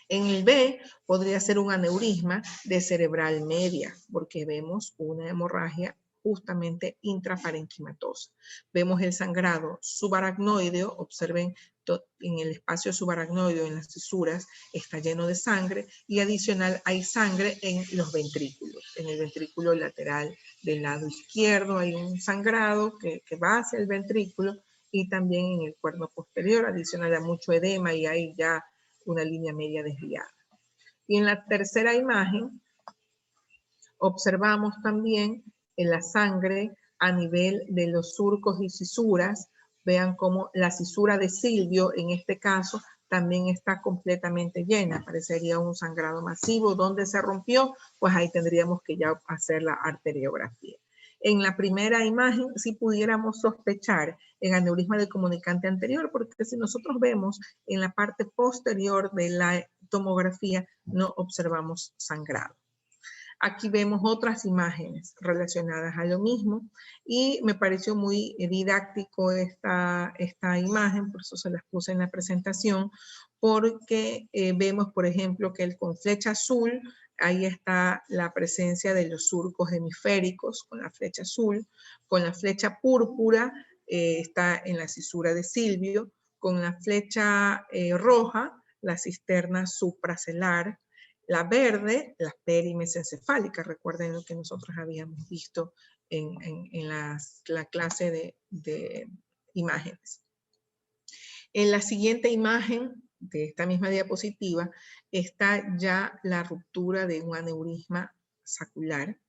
En el B podría ser un aneurisma de cerebral media, porque vemos una hemorragia justamente intraparenquimatosa. Vemos el sangrado subaracnoideo, observen en el espacio subaracnoideo, en las fisuras, está lleno de sangre y adicional hay sangre en los ventrículos. En el ventrículo lateral del lado izquierdo hay un sangrado que va hacia el ventrículo y también en el cuerno posterior, adicional a mucho edema y hay ya una línea media desviada. Y en la tercera imagen observamos también en la sangre a nivel de los surcos y cisuras. Vean cómo la cisura de Silvio, en este caso, también está completamente llena. Parecería un sangrado masivo. ¿Dónde se rompió? Pues ahí tendríamos que ya hacer la arteriografía. En la primera imagen sí pudiéramos sospechar en aneurisma del comunicante anterior, porque si nosotros vemos en la parte posterior de la tomografía, no observamos sangrado. Aquí vemos otras imágenes relacionadas a lo mismo y me pareció muy didáctico esta imagen, por eso se las puse en la presentación, porque vemos, por ejemplo, que con flecha azul, ahí está la presencia de los surcos hemisféricos con la flecha azul, con la flecha púrpura está en la cisura de Silvio, con la flecha roja, la cisterna supracelar, la verde, la perimes encefálica. Recuerden lo que nosotros habíamos visto en la clase de imágenes. En la siguiente imagen de esta misma diapositiva está ya la ruptura de un aneurisma sacular.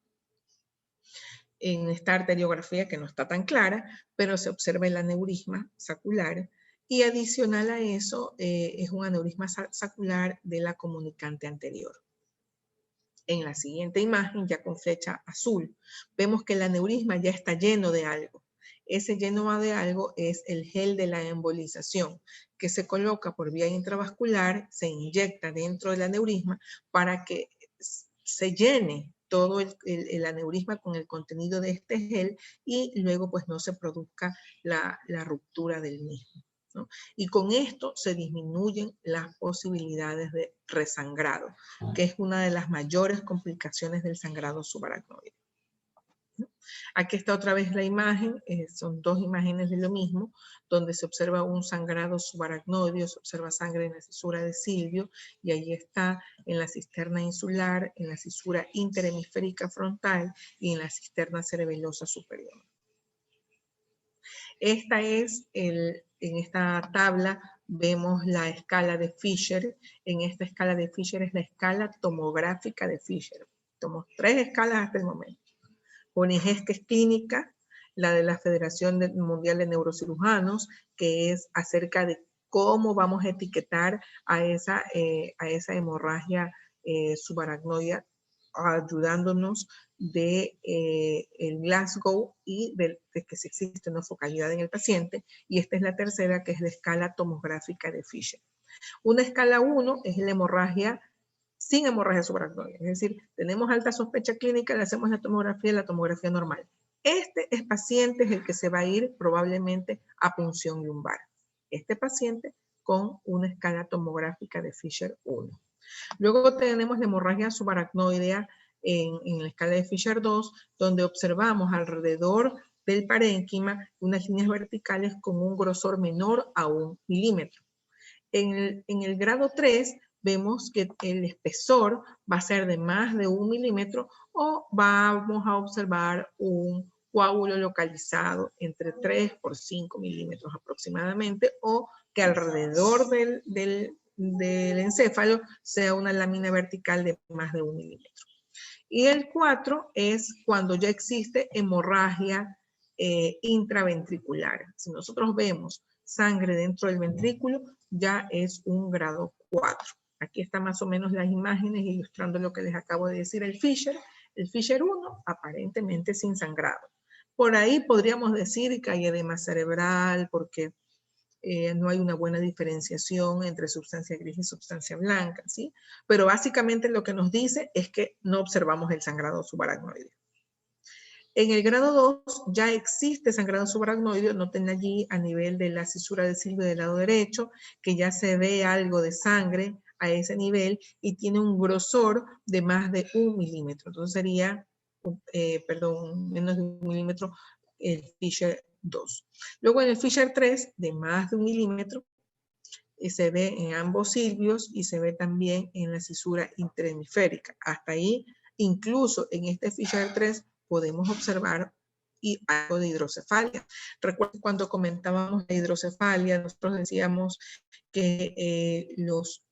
En esta arteriografía que no está tan clara, pero se observa el aneurisma sacular. Y adicional a eso es un aneurisma sacular de la comunicante anterior. En la siguiente imagen, ya con flecha azul, vemos que el aneurisma ya está lleno de algo. Ese lleno de algo es el gel de la embolización, que se coloca por vía intravascular, se inyecta dentro del aneurisma para que se llene todo el aneurisma con el contenido de este gel y luego pues no se produzca la ruptura del mismo, ¿no? Y con esto se disminuyen las posibilidades de resangrado, que es una de las mayores complicaciones del sangrado subaracnoide. Aquí está otra vez la imagen, son dos imágenes de lo mismo, donde se observa un sangrado subaracnoideo, se observa sangre en la cisura de Silvio, y ahí está en la cisterna insular, en la cisura interhemisférica frontal y en la cisterna cerebelosa superior. Esta es en esta tabla vemos la escala de Fisher. En esta escala de Fisher es la escala tomográfica de Fisher. Tomamos 3 escalas hasta el momento. Una es que es clínica, la de la Federación Mundial de Neurocirujanos, que es acerca de cómo vamos a etiquetar a esa hemorragia subaracnoidea, ayudándonos de el Glasgow y de que si existe una focalidad en el paciente. Y esta es la tercera, que es la escala tomográfica de Fisher. Una escala 1 es la hemorragia sin hemorragia subaracnoidea, es decir, tenemos alta sospecha clínica, le hacemos la tomografía normal. Este paciente es el que se va a ir probablemente a punción lumbar. Este paciente con una escala tomográfica de Fisher 1. Luego tenemos la hemorragia subaracnoidea en la escala de Fisher 2, donde observamos alrededor del parénquima unas líneas verticales con un grosor menor a 1 milímetro. En el grado 3 vemos que el espesor va a ser de más de 1 milímetro o vamos a observar un coágulo localizado entre 3 por 5 milímetros aproximadamente, o que alrededor del encéfalo sea una lámina vertical de más de 1 milímetro. Y el 4 es cuando ya existe hemorragia intraventricular. Si nosotros vemos sangre dentro del ventrículo, ya es un grado 4. Aquí están más o menos las imágenes ilustrando lo que les acabo de decir. El Fisher 1, aparentemente sin sangrado. Por ahí podríamos decir que hay edema cerebral, porque no hay una buena diferenciación entre sustancia gris y sustancia blanca, ¿sí? Pero básicamente lo que nos dice es que no observamos el sangrado subaracnoideo. En el grado 2 ya existe sangrado subaracnoideo, noten allí a nivel de la cisura de Silvio del lado derecho, que ya se ve algo de sangre a ese nivel y tiene un grosor de más de 1 milímetro. Entonces sería, menos de 1 milímetro el Fisher 2. Luego en el Fisher 3, de más de 1 milímetro, se ve en ambos silvios y se ve también en la cisura interhemisférica. Hasta ahí, incluso en este Fisher 3, podemos observar algo de hidrocefalia. Recuerden cuando comentábamos la hidrocefalia, nosotros decíamos que los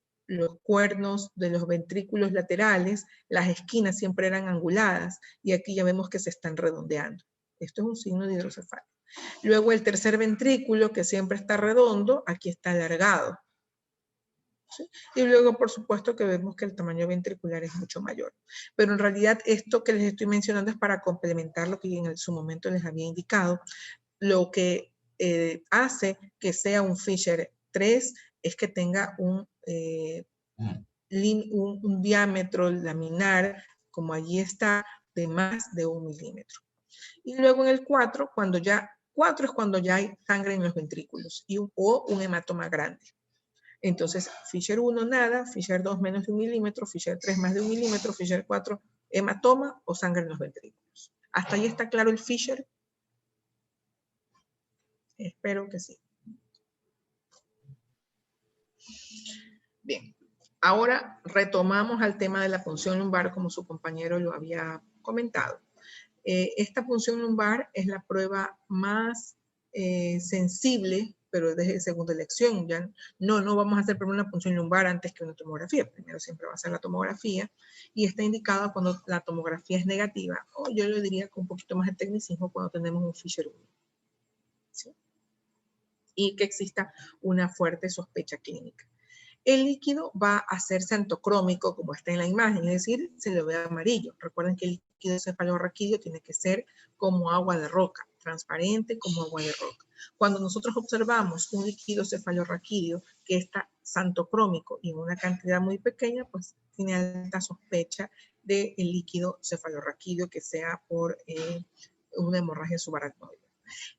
cuernos de los ventrículos laterales, las esquinas siempre eran anguladas, y aquí ya vemos que se están redondeando. Esto es un signo de hidrocefalia. Luego el tercer ventrículo, que siempre está redondo, aquí está alargado. ¿Sí? Y luego, por supuesto, que vemos que el tamaño ventricular es mucho mayor. Pero en realidad esto que les estoy mencionando es para complementar lo que en su momento les había indicado. Lo que hace que sea un Fisher 3 es que tenga un diámetro laminar, como allí está, de más de 1 milímetro. Y luego en el 4, 4 es cuando ya hay sangre en los ventrículos o un hematoma grande. Entonces, Fisher 1 nada, Fisher 2 menos de 1 milímetro, Fisher 3 más de 1 milímetro, Fisher 4 hematoma o sangre en los ventrículos. ¿Hasta ahí está claro el Fisher? Espero que sí. Bien, ahora retomamos al tema de la punción lumbar, como su compañero lo había comentado. Esta punción lumbar es la prueba más sensible, pero desde segunda elección. Ya no vamos a hacer primero una punción lumbar antes que una tomografía. Primero siempre va a ser la tomografía, y está indicada cuando la tomografía es negativa, o yo le diría con un poquito más de tecnicismo, cuando tenemos un Fisher 1. ¿Sí? Y que exista una fuerte sospecha clínica. El líquido va a hacerse antocrómico, como está en la imagen, es decir, se le ve amarillo. Recuerden que el líquido cefalorraquídeo tiene que ser como agua de roca, transparente como agua de roca. Cuando nosotros observamos un líquido cefalorraquídeo que está xantocrómico y en una cantidad muy pequeña, pues tiene alta sospecha del líquido cefalorraquídeo que sea por una hemorragia subaracnoidea.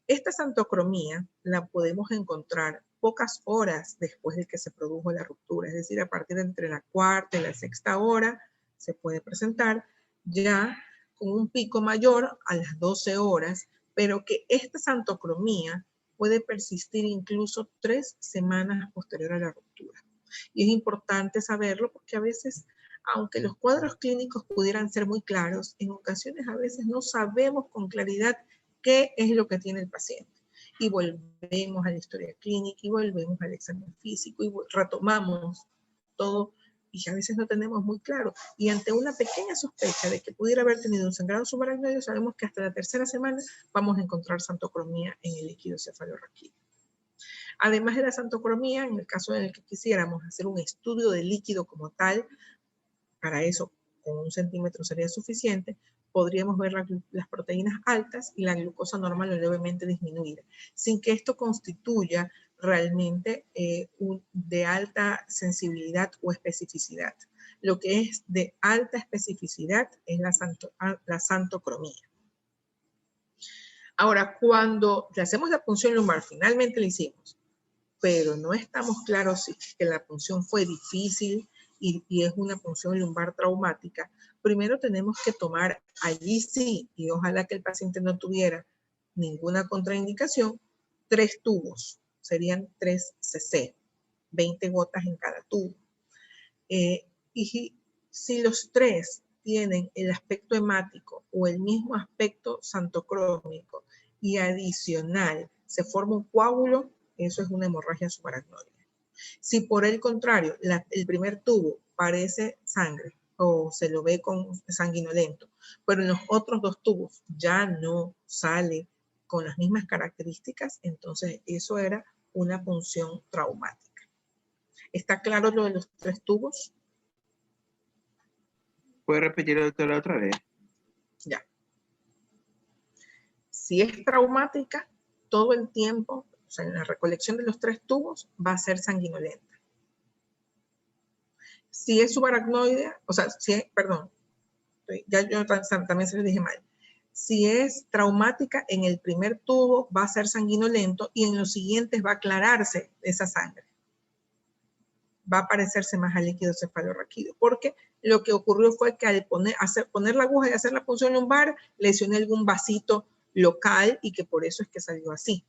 Esta xantocromía la podemos encontrar pocas horas después de que se produjo la ruptura, es decir, a partir de entre la cuarta y la sexta hora se puede presentar ya con un pico mayor a las 12 horas, pero que esta santocromía puede persistir incluso 3 semanas posterior a la ruptura. Y es importante saberlo porque a veces, aunque los cuadros clínicos pudieran ser muy claros, en ocasiones a veces no sabemos con claridad qué es lo que tiene el paciente. Y volvemos a la historia clínica y volvemos al examen físico y retomamos todo y a veces no tenemos muy claro. Y ante una pequeña sospecha de que pudiera haber tenido un sangrado subaracnoideo, sabemos que hasta la tercera semana vamos a encontrar santocromía en el líquido cefalorraquídeo. Además de la santocromía, en el caso en el que quisiéramos hacer un estudio del líquido como tal, para eso con 1 centímetro sería suficiente, podríamos ver las proteínas altas y la glucosa normal o levemente disminuida, sin que esto constituya realmente de alta sensibilidad o especificidad. Lo que es de alta especificidad es la santocromía. Ahora, cuando le hacemos la punción lumbar, finalmente la hicimos, pero no estamos claros si que la punción fue difícil y es una punción lumbar traumática, primero tenemos que tomar allí sí, y ojalá que el paciente no tuviera ninguna contraindicación, 3 tubos, serían 3 cc, 20 gotas en cada tubo. Y si los 3 tienen el aspecto hemático o el mismo aspecto santocrómico y adicional se forma un coágulo, eso es una hemorragia subaracnoidea. Si por el contrario, el primer tubo parece sangre o se lo ve con sanguinolento, pero en los otros 2 tubos ya no sale con las mismas características, entonces eso era una punción traumática. ¿Está claro lo de los 3 tubos? ¿Puede repetir, doctora, otra vez? Ya. Si es traumática, todo el tiempo, o sea, en la recolección de los 3 tubos, va a ser sanguinolenta. Si es subaracnoidea, o sea, si es, perdón, ya yo también se lo dije mal. Si es traumática, en el primer tubo va a ser sanguinolento y en los siguientes va a aclararse esa sangre. Va a parecerse más al líquido cefalorraquídeo, porque lo que ocurrió fue que al poner la aguja y hacer la punción lumbar, lesioné algún vasito local y que por eso es que salió así.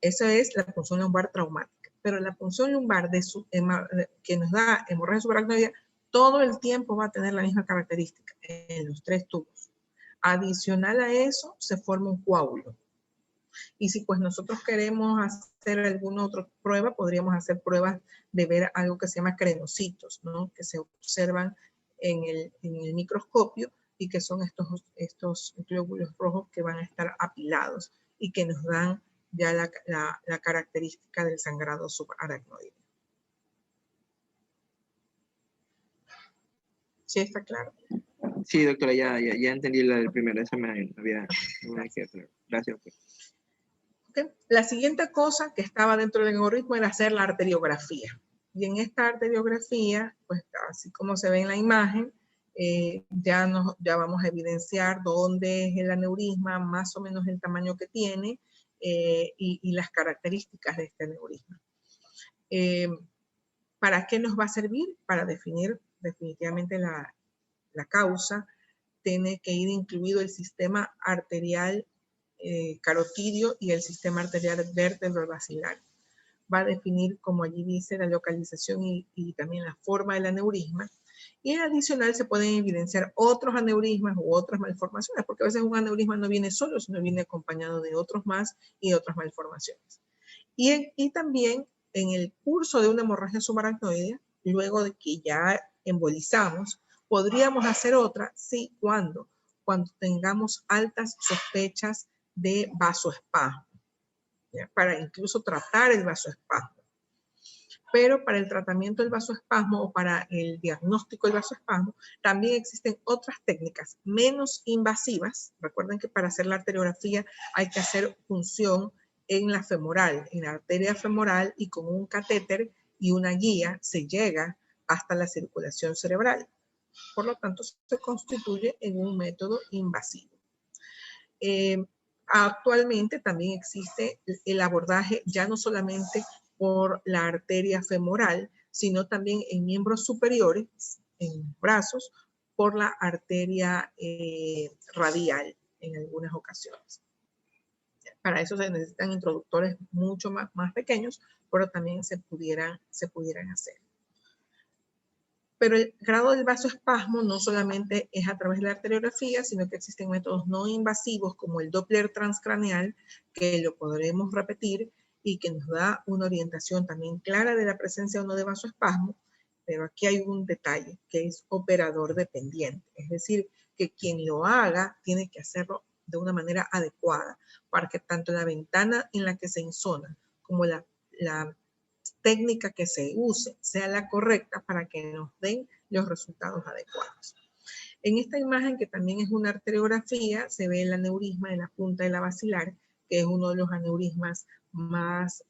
Esa es la punción lumbar traumática. Pero la punción lumbar que nos da hemorragia subaracnoidea, todo el tiempo va a tener la misma característica en los 3 tubos. Adicional a eso, se forma un coágulo. Y si pues nosotros queremos hacer alguna otra prueba, podríamos hacer pruebas de ver algo que se llama crenocitos, ¿no? Que se observan en el microscopio y que son estos glóbulos rojos que van a estar apilados y que nos dan ya la característica del sangrado subaracnoideo. ¿Sí está claro? Sí, doctora, ya entendí la del primero. Esa me había quedado claro. Gracias, doctora. Okay. La siguiente cosa que estaba dentro del algoritmo era hacer la arteriografía. Y en esta arteriografía, pues así como se ve en la imagen, ya vamos a evidenciar dónde es el aneurisma, más o menos el tamaño que tiene y las características de este aneurisma. ¿Para qué nos va a servir? Para definir definitivamente la causa. Tiene que ir incluido el sistema arterial carotidio y el sistema arterial vértebro-basilar. Va a definir, como allí dice, la localización y también la forma del aneurisma. Y en adicional se pueden evidenciar otros aneurismas u otras malformaciones, porque a veces un aneurisma no viene solo, sino viene acompañado de otros más y otras malformaciones. Y también en el curso de una hemorragia subaracnoidea, luego de que ya embolizamos, podríamos hacer otra, sí, cuando tengamos altas sospechas de vasoespasmo, ¿ya? Para incluso tratar el vasoespasmo. Pero para el tratamiento del vasoespasmo o para el diagnóstico del vasoespasmo, también existen otras técnicas menos invasivas. Recuerden que para hacer la arteriografía hay que hacer punción en la femoral, en la arteria femoral, y con un catéter y una guía se llega hasta la circulación cerebral. Por lo tanto, se constituye en un método invasivo. Actualmente también existe el abordaje ya no solamente por la arteria femoral, sino también en miembros superiores, en brazos, por la arteria radial en algunas ocasiones. Para eso se necesitan introductores mucho más pequeños, pero también se pudieran hacer. Pero el grado del vasoespasmo no solamente es a través de la arteriografía, sino que existen métodos no invasivos como el Doppler transcraneal, que lo podremos repetir y que nos da una orientación también clara de la presencia o no de vasoespasmo, pero aquí hay un detalle, que es operador dependiente. Es decir, que quien lo haga tiene que hacerlo de una manera adecuada, para que tanto la ventana en la que se insona como la técnica que se use sea la correcta para que nos den los resultados adecuados. En esta imagen, que también es una arteriografía, se ve el aneurisma en la punta de la basilar, que es uno de los aneurismas más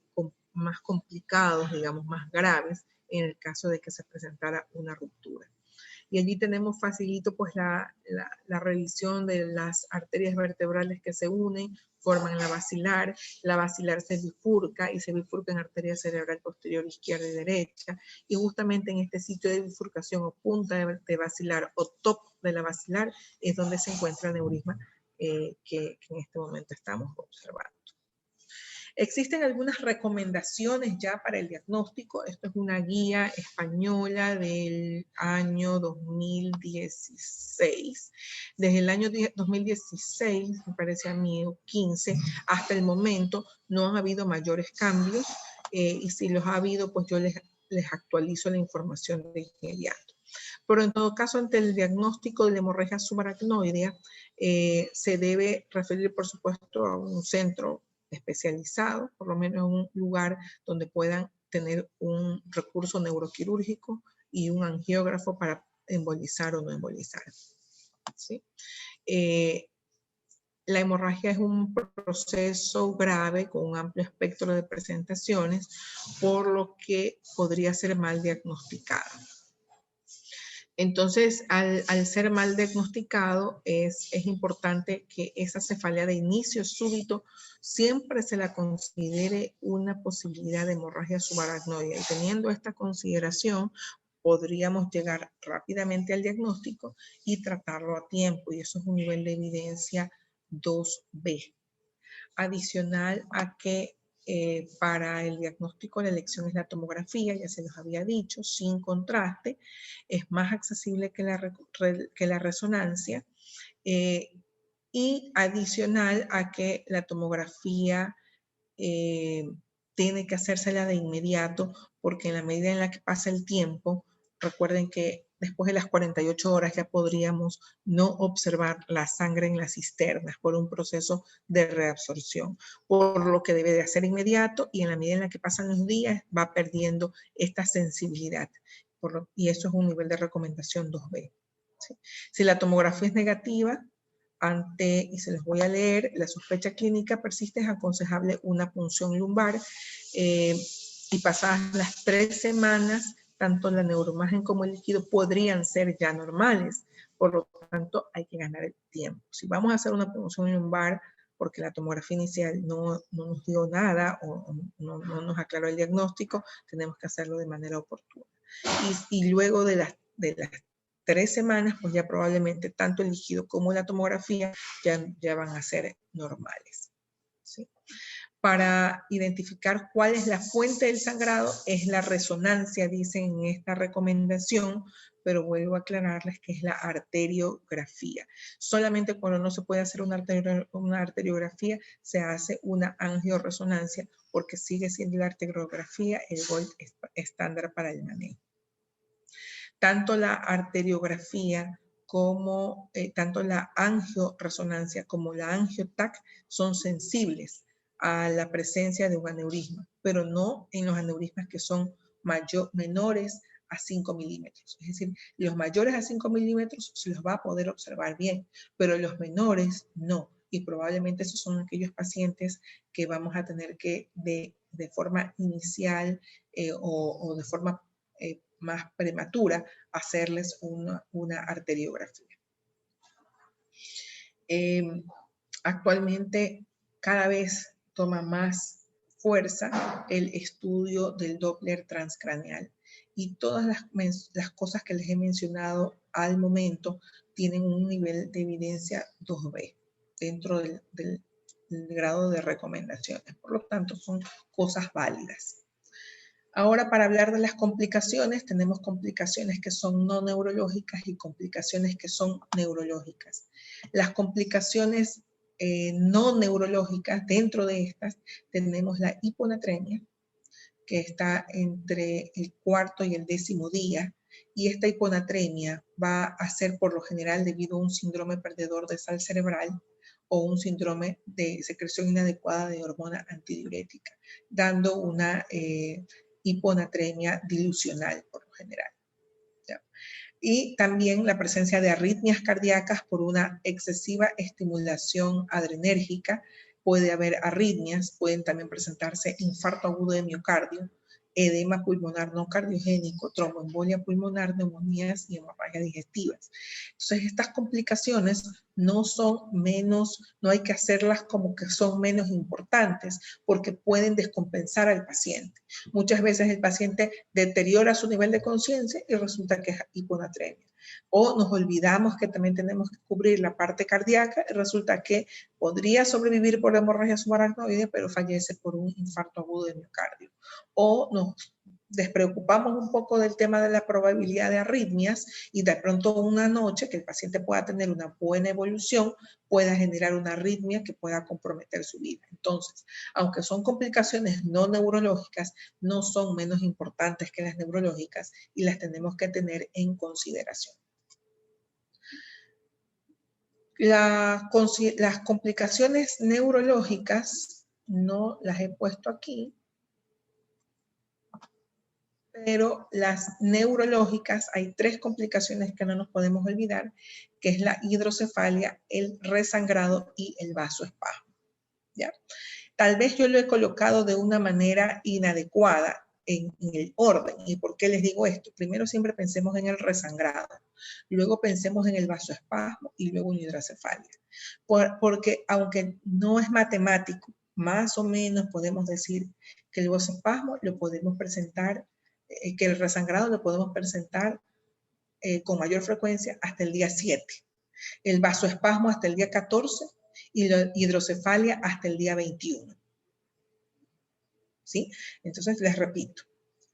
complicados, digamos, más graves, en el caso de que se presentara una ruptura. Y allí tenemos facilito pues la revisión de las arterias vertebrales que se unen, forman la basilar se bifurca y se bifurca en arteria cerebral posterior izquierda y derecha, y justamente en este sitio de bifurcación o punta de basilar o top de la basilar es donde se encuentra el aneurisma que en este momento estamos observando. Existen algunas recomendaciones ya para el diagnóstico. Esto es una guía española del año 2016. Desde el año 2016, me parece a mí, o 15, hasta el momento no han habido mayores cambios, y si los ha habido, pues yo les actualizo la información de inmediato. Pero en todo caso, ante el diagnóstico de la hemorragia subaracnoidea, se debe referir, por supuesto, a un centro especializado, por lo menos un lugar donde puedan tener un recurso neuroquirúrgico y un angiógrafo para embolizar o no embolizar. ¿Sí? La hemorragia es un proceso grave con un amplio espectro de presentaciones, por lo que podría ser mal diagnosticada. Entonces, al ser mal diagnosticado, es importante que esa cefalea de inicio súbito siempre se la considere una posibilidad de hemorragia subaracnoidea. Y teniendo esta consideración, podríamos llegar rápidamente al diagnóstico y tratarlo a tiempo. Y eso es un nivel de evidencia 2B. Adicional a que para el diagnóstico la elección es la tomografía, ya se los había dicho, sin contraste, es más accesible que la resonancia, y adicional a que la tomografía tiene que hacérsela de inmediato, porque en la medida en la que pasa el tiempo, recuerden que después de las 48 horas ya podríamos no observar la sangre en las cisternas por un proceso de reabsorción, por lo que debe de hacer inmediato, y en la medida en la que pasan los días va perdiendo esta sensibilidad. Y eso es un nivel de recomendación 2B. ¿Sí? Si la tomografía es negativa, y se los voy a leer, la sospecha clínica persiste, es aconsejable una punción lumbar, y pasadas las 3 semanas, tanto la neuroimagen como el líquido podrían ser ya normales. Por lo tanto, hay que ganar el tiempo. Si vamos a hacer una punción lumbar porque la tomografía inicial no nos dio nada o no nos aclaró el diagnóstico, tenemos que hacerlo de manera oportuna. Y luego de las 3 semanas, pues ya probablemente tanto el líquido como la tomografía ya van a ser normales. ¿Sí? Para identificar cuál es la fuente del sangrado es la resonancia, dicen en esta recomendación, pero vuelvo a aclararles que es la arteriografía. Solamente cuando no se puede hacer una arteriografía se hace una angioresonancia, porque sigue siendo la arteriografía el gold estándar para el manejo. Tanto la arteriografía como tanto la angioresonancia como la angiotac son sensibles a la presencia de un aneurisma, pero no en los aneurismas que son menores a 5 milímetros. Es decir, los mayores a 5 milímetros se los va a poder observar bien, pero los menores no. Y probablemente esos son aquellos pacientes que vamos a tener que de forma inicial o de forma más prematura hacerles una arteriografía. Actualmente cada vez toma más fuerza el estudio del Doppler transcraneal. y todas las cosas que les he mencionado al momento tienen un nivel de evidencia 2B dentro del grado de recomendaciones. Por lo tanto, son cosas válidas. Ahora, para hablar de las complicaciones, tenemos complicaciones que son no neurológicas y complicaciones que son neurológicas. Las complicaciones no neurológicas, dentro de estas, tenemos la hiponatremia, que está entre el 4.º y el 10.º día, y esta hiponatremia va a ser por lo general debido a un síndrome perdedor de sal cerebral o un síndrome de secreción inadecuada de hormona antidiurética, dando una hiponatremia dilucional por lo general. ¿Ya? Y también la presencia de arritmias cardíacas por una excesiva estimulación adrenérgica. Puede haber arritmias, pueden también presentarse infarto agudo de miocardio, edema pulmonar no cardiogénico, tromboembolia pulmonar, neumonías y hemorragias digestivas. Entonces, estas complicaciones no hay que hacerlas como que son menos importantes, porque pueden descompensar al paciente. Muchas veces el paciente deteriora su nivel de conciencia y resulta que es hiponatremia. O nos olvidamos que también tenemos que cubrir la parte cardíaca y resulta que podría sobrevivir por hemorragia subaracnoide, pero fallece por un infarto agudo de miocardio. O nos despreocupamos un poco del tema de la probabilidad de arritmias y de pronto una noche que el paciente pueda tener una buena evolución pueda generar una arritmia que pueda comprometer su vida. Entonces, aunque son complicaciones no neurológicas, no son menos importantes que las neurológicas y las tenemos que tener en consideración. Las complicaciones neurológicas no las he puesto aquí, pero las neurológicas, hay 3 complicaciones que no nos podemos olvidar, que es la hidrocefalia, el resangrado y el vasoespasmo. ¿Ya? Tal vez yo lo he colocado de una manera inadecuada en el orden. ¿Y por qué les digo esto? Primero siempre pensemos en el resangrado, luego pensemos en el vasoespasmo y luego en hidrocefalia. Porque aunque no es matemático, más o menos podemos decir que el vasoespasmo lo podemos presentar, que el resangrado lo podemos presentar con mayor frecuencia hasta el día 7. El vasoespasmo hasta el día 14 y la hidrocefalia hasta el día 21. ¿Sí? Entonces les repito,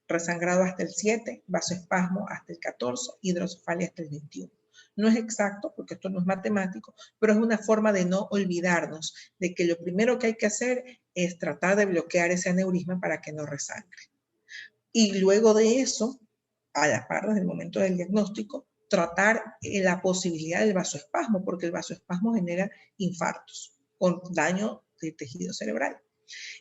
resangrado hasta el 7, vasoespasmo hasta el 14, hidrocefalia hasta el 21. No es exacto porque esto no es matemático, pero es una forma de no olvidarnos de que lo primero que hay que hacer es tratar de bloquear ese aneurisma para que no resangre. Y luego de eso, a la par desde el momento del diagnóstico, tratar la posibilidad del vasoespasmo, porque el vasoespasmo genera infartos con daño de tejido cerebral.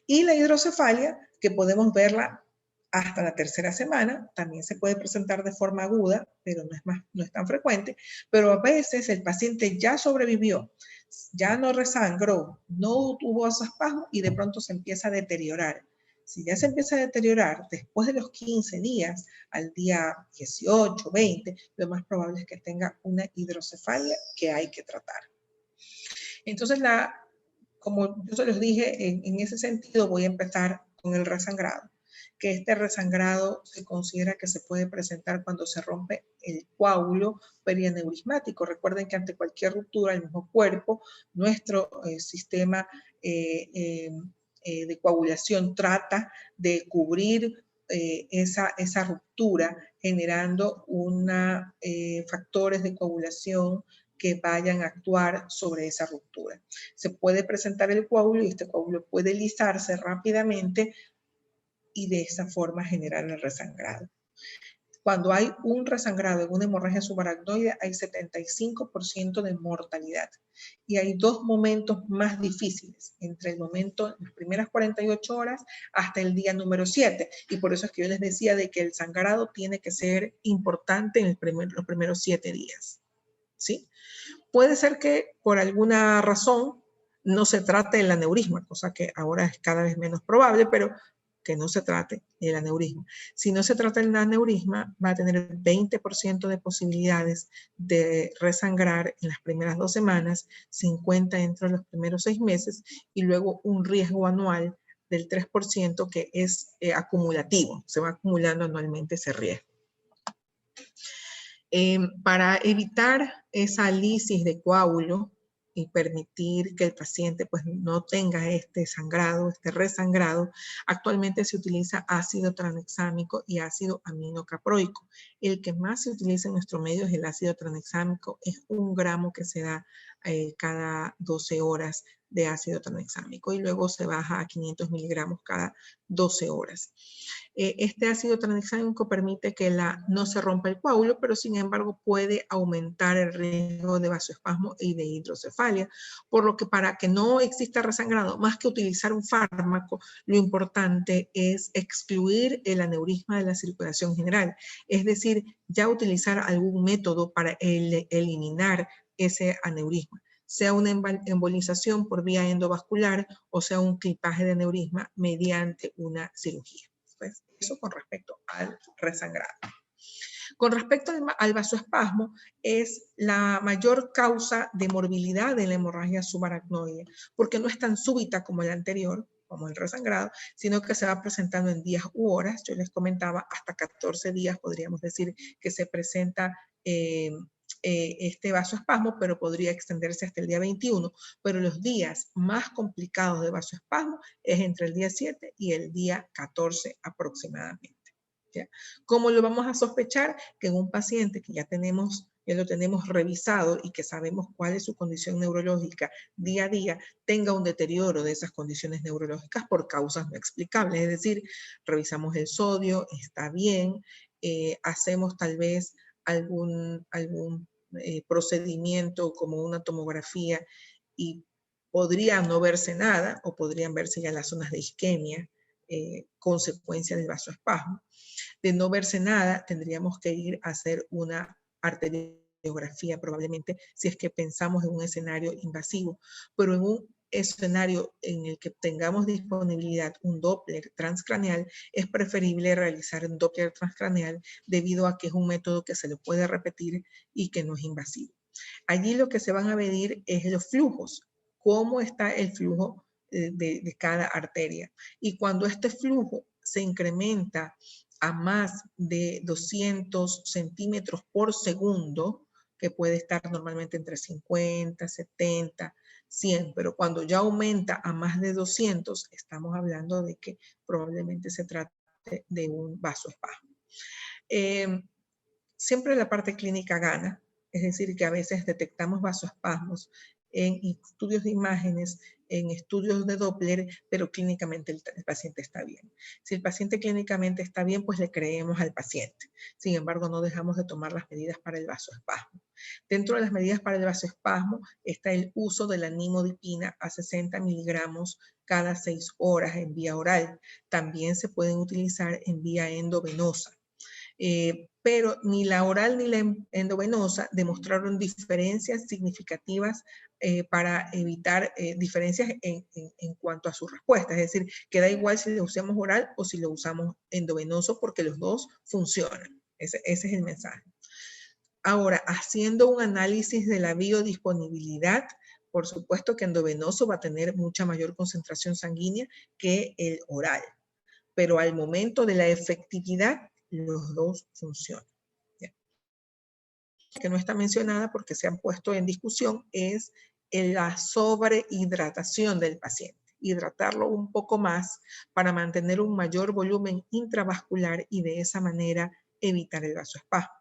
Y la hidrocefalia, que podemos verla hasta la 3ª semana, también se puede presentar de forma aguda, pero no es tan frecuente, pero a veces el paciente ya sobrevivió, ya no resangró, no tuvo vasoespasmo y de pronto se empieza a deteriorar. Si ya se empieza a deteriorar después de los 15 días, al día 18, 20, lo más probable es que tenga una hidrocefalia que hay que tratar. Entonces, como yo se los dije, en ese sentido voy a empezar con el resangrado, que este resangrado se considera que se puede presentar cuando se rompe el coágulo perianeurismático. Recuerden que ante cualquier ruptura del mismo cuerpo, nuestro sistema de coagulación trata de cubrir esa ruptura generando factores de coagulación que vayan a actuar sobre esa ruptura. Se puede presentar el coágulo y este coágulo puede lisarse rápidamente y de esa forma generar el resangrado. Cuando hay un resangrado en una hemorragia subaracnoide, hay 75% de mortalidad. Y hay 2 momentos más difíciles, entre el momento, las primeras 48 horas hasta el día número 7. Y por eso es que yo les decía de que el sangrado tiene que ser importante en los primeros 7 días. ¿Sí? Puede ser que por alguna razón no se trate el aneurisma, cosa que ahora es cada vez menos probable, pero que no se trate el aneurisma. Si no se trata el aneurisma, va a tener 20% de posibilidades de resangrar en las primeras 2 semanas, 50 dentro de los primeros 6 meses y luego un riesgo anual del 3% que es acumulativo, se va acumulando anualmente ese riesgo. Para evitar esa lisis de coágulo y permitir que el paciente pues, no tenga este sangrado, este resangrado, actualmente se utiliza ácido tranexámico y ácido aminocaproico. El que más se utiliza en nuestro medio es el ácido tranexámico, es 1 gramo que se da cada 12 horas de ácido tranexámico y luego se baja a 500 miligramos cada 12 horas. Este ácido tranexámico permite que no se rompa el coágulo, pero sin embargo puede aumentar el riesgo de vasoespasmo y de hidrocefalia, por lo que para que no exista resangrado, más que utilizar un fármaco, lo importante es excluir el aneurisma de la circulación general, es decir, ya utilizar algún método para eliminar ese aneurisma, sea una embolización por vía endovascular o sea un clipaje de aneurisma mediante una cirugía. Pues eso con respecto al resangrado. Con respecto al vasoespasmo, es la mayor causa de morbilidad de la hemorragia subaracnoide, porque no es tan súbita como la anterior, como el resangrado, sino que se va presentando en días u horas. Yo les comentaba, hasta 14 días podríamos decir que se presenta este vasoespasmo, pero podría extenderse hasta el día 21, pero los días más complicados de vasoespasmo es entre el día 7 y el día 14 aproximadamente. ¿Ya? ¿Cómo lo vamos a sospechar? Que en un paciente que ya lo tenemos revisado y que sabemos cuál es su condición neurológica día a día, tenga un deterioro de esas condiciones neurológicas por causas no explicables. Es decir, revisamos el sodio, está bien, hacemos tal vez algún procedimiento como una tomografía y podría no verse nada o podrían verse ya las zonas de isquemia, consecuencia del vasoespasmo. De no verse nada, tendríamos que ir a hacer una arteriografía probablemente si es que pensamos en un escenario invasivo, pero en un escenario en el que tengamos disponibilidad un Doppler transcraneal, es preferible realizar un Doppler transcraneal debido a que es un método que se le puede repetir y que no es invasivo. Allí lo que se van a medir es los flujos, cómo está el flujo de cada arteria. Y cuando este flujo se incrementa a más de 200 centímetros por segundo, que puede estar normalmente entre 50, 70, 100, pero cuando ya aumenta a más de 200, estamos hablando de que probablemente se trate de un vasoespasmo. Siempre la parte clínica gana, es decir, que a veces detectamos vasoespasmos en estudios de imágenes, en estudios de Doppler, pero clínicamente el paciente está bien. Si el paciente clínicamente está bien, pues le creemos al paciente. Sin embargo, no dejamos de tomar las medidas para el vasoespasmo. Dentro de las medidas para el vasoespasmo está el uso de la nimodipina a 60 miligramos cada 6 horas en vía oral. También se pueden utilizar en vía endovenosa. Pero ni la oral ni la endovenosa demostraron diferencias significativas para evitar diferencias en cuanto a su respuesta. Es decir, que da igual si lo usamos oral o si lo usamos endovenoso porque los dos funcionan. Ese es el mensaje. Ahora, haciendo un análisis de la biodisponibilidad, por supuesto que endovenoso va a tener mucha mayor concentración sanguínea que el oral. Pero al momento de la efectividad, los dos funcionan. ¿Ya? Que no está mencionada porque se han puesto en discusión es la sobrehidratación del paciente. Hidratarlo un poco más para mantener un mayor volumen intravascular y de esa manera evitar el vasoespasmo.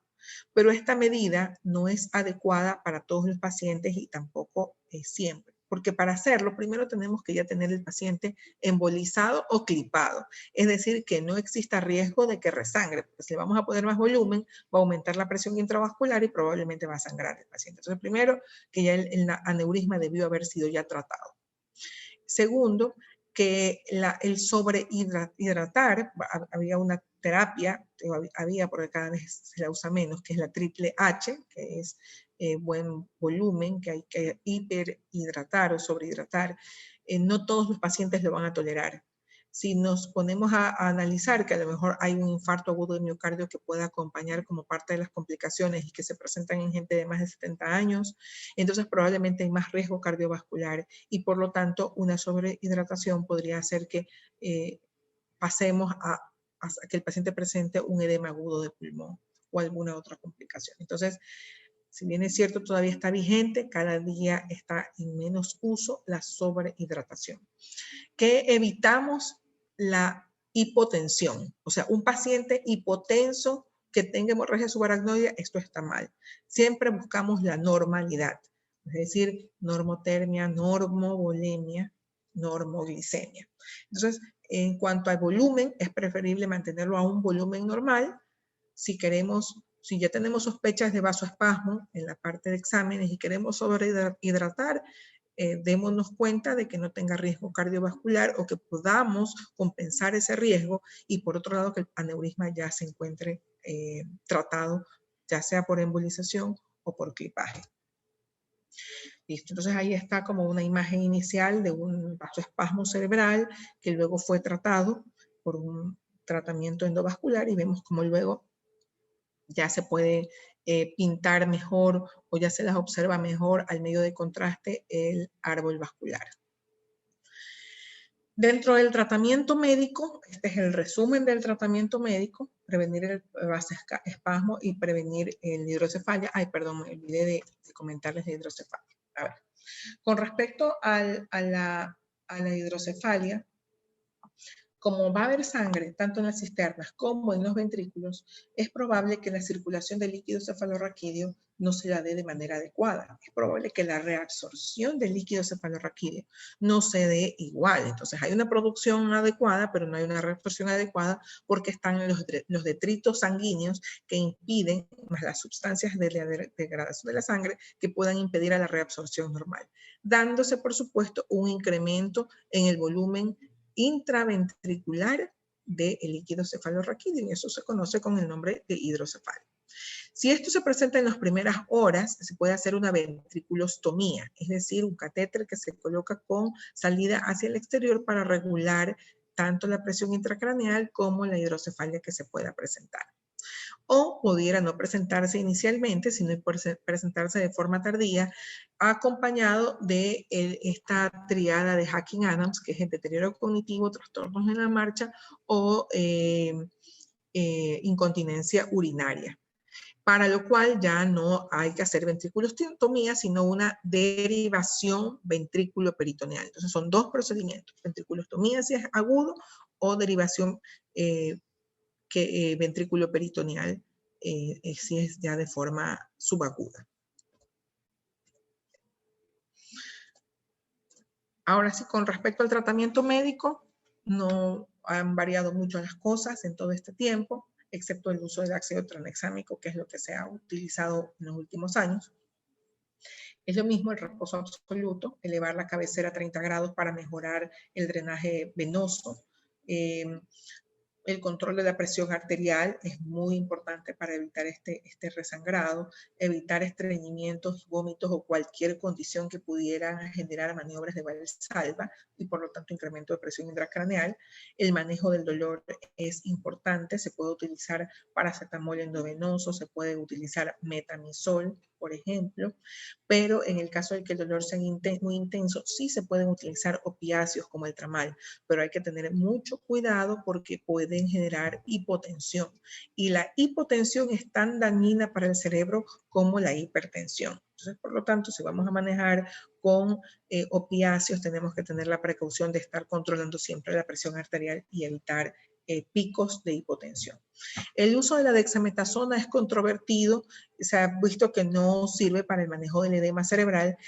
Pero esta medida no es adecuada para todos los pacientes y tampoco siempre. Porque para hacerlo, primero tenemos que ya tener el paciente embolizado o clipado. Es decir, que no exista riesgo de que resangre. Porque si le vamos a poner más volumen, va a aumentar la presión intravascular y probablemente va a sangrar el paciente. Entonces, primero, que ya el aneurisma debió haber sido ya tratado. Segundo, que el sobrehidratar, había una terapia, había porque cada vez se la usa menos, que es la triple H, que es buen volumen, que hay que hiperhidratar o sobrehidratar. No todos los pacientes lo van a tolerar. Si nos ponemos a analizar que a lo mejor hay un infarto agudo de miocardio que pueda acompañar como parte de las complicaciones y que se presentan en gente de más de 70 años, entonces probablemente hay más riesgo cardiovascular y por lo tanto una sobrehidratación podría hacer que pasemos a que el paciente presente un edema agudo de pulmón o alguna otra complicación. Entonces, si bien es cierto, todavía está vigente, cada día está en menos uso la sobrehidratación. ¿Qué evitamos? La hipotensión. O sea, un paciente hipotenso que tenga hemorragia subaracnoidea, esto está mal. Siempre buscamos la normalidad, es decir, normotermia, normovolemia, normoglicemia. Entonces, en cuanto al volumen, es preferible mantenerlo a un volumen normal. Si ya tenemos sospechas de vasoespasmo en la parte de exámenes y queremos sobrehidratar, démonos cuenta de que no tenga riesgo cardiovascular o que podamos compensar ese riesgo y por otro lado que el aneurisma ya se encuentre tratado, ya sea por embolización o por clipaje. Listo, entonces ahí está como una imagen inicial de un vasoespasmo cerebral que luego fue tratado por un tratamiento endovascular y vemos como luego ya se puede pintar mejor o ya se las observa mejor al medio de contraste el árbol vascular. Dentro del tratamiento médico, este es el resumen del tratamiento médico, prevenir el vasoespasmo y prevenir el hidrocefalia. Ay, perdón, me olvidé de comentarles de hidrocefalia. A ver, con respecto a la hidrocefalia, como va a haber sangre tanto en las cisternas como en los ventrículos, es probable que la circulación del líquido cefalorraquídeo no se la dé de manera adecuada. Es probable que la reabsorción del líquido cefalorraquídeo no se dé igual. Entonces hay una producción adecuada, pero no hay una reabsorción adecuada porque están los detritos sanguíneos que impiden, más las sustancias de la degradación de la sangre, que puedan impedir a la reabsorción normal, dándose, por supuesto, un incremento en el volumen intraventricular del líquido cefalorraquídeo y eso se conoce con el nombre de hidrocefalia. Si esto se presenta en las primeras horas, se puede hacer una ventriculostomía, es decir, un catéter que se coloca con salida hacia el exterior para regular tanto la presión intracraneal como la hidrocefalia que se pueda presentar. O pudiera no presentarse inicialmente, sino presentarse de forma tardía, acompañado de esta triada de Hacking-Adams, que es el deterioro cognitivo, trastornos en la marcha o incontinencia urinaria, para lo cual ya no hay que hacer ventriculostomía, sino una derivación ventrículo-peritoneal. Entonces son dos procedimientos, ventriculostomía si es agudo o derivación ventrículo peritoneal si es ya de forma subaguda. Ahora sí, con respecto al tratamiento médico, no han variado mucho las cosas en todo este tiempo, excepto el uso del ácido tranexámico, que es lo que se ha utilizado en los últimos años. Es lo mismo el reposo absoluto, elevar la cabecera a 30 grados para mejorar el drenaje venoso. El control de la presión arterial es muy importante para evitar este resangrado, evitar estreñimientos, vómitos o cualquier condición que pudiera generar maniobras de Valsalva y por lo tanto incremento de presión intracraneal. El manejo del dolor es importante, se puede utilizar paracetamol endovenoso, se puede utilizar metamisol, por ejemplo, pero en el caso de que el dolor sea muy intenso, sí se pueden utilizar opiáceos como el tramal, pero hay que tener mucho cuidado porque pueden generar hipotensión. Y la hipotensión es tan dañina para el cerebro como la hipertensión. Entonces, por lo tanto, si vamos a manejar con opiáceos, tenemos que tener la precaución de estar controlando siempre la presión arterial y evitar picos de hipotensión. El uso de la dexametasona es controvertido, se ha visto que no sirve para el manejo del edema cerebral,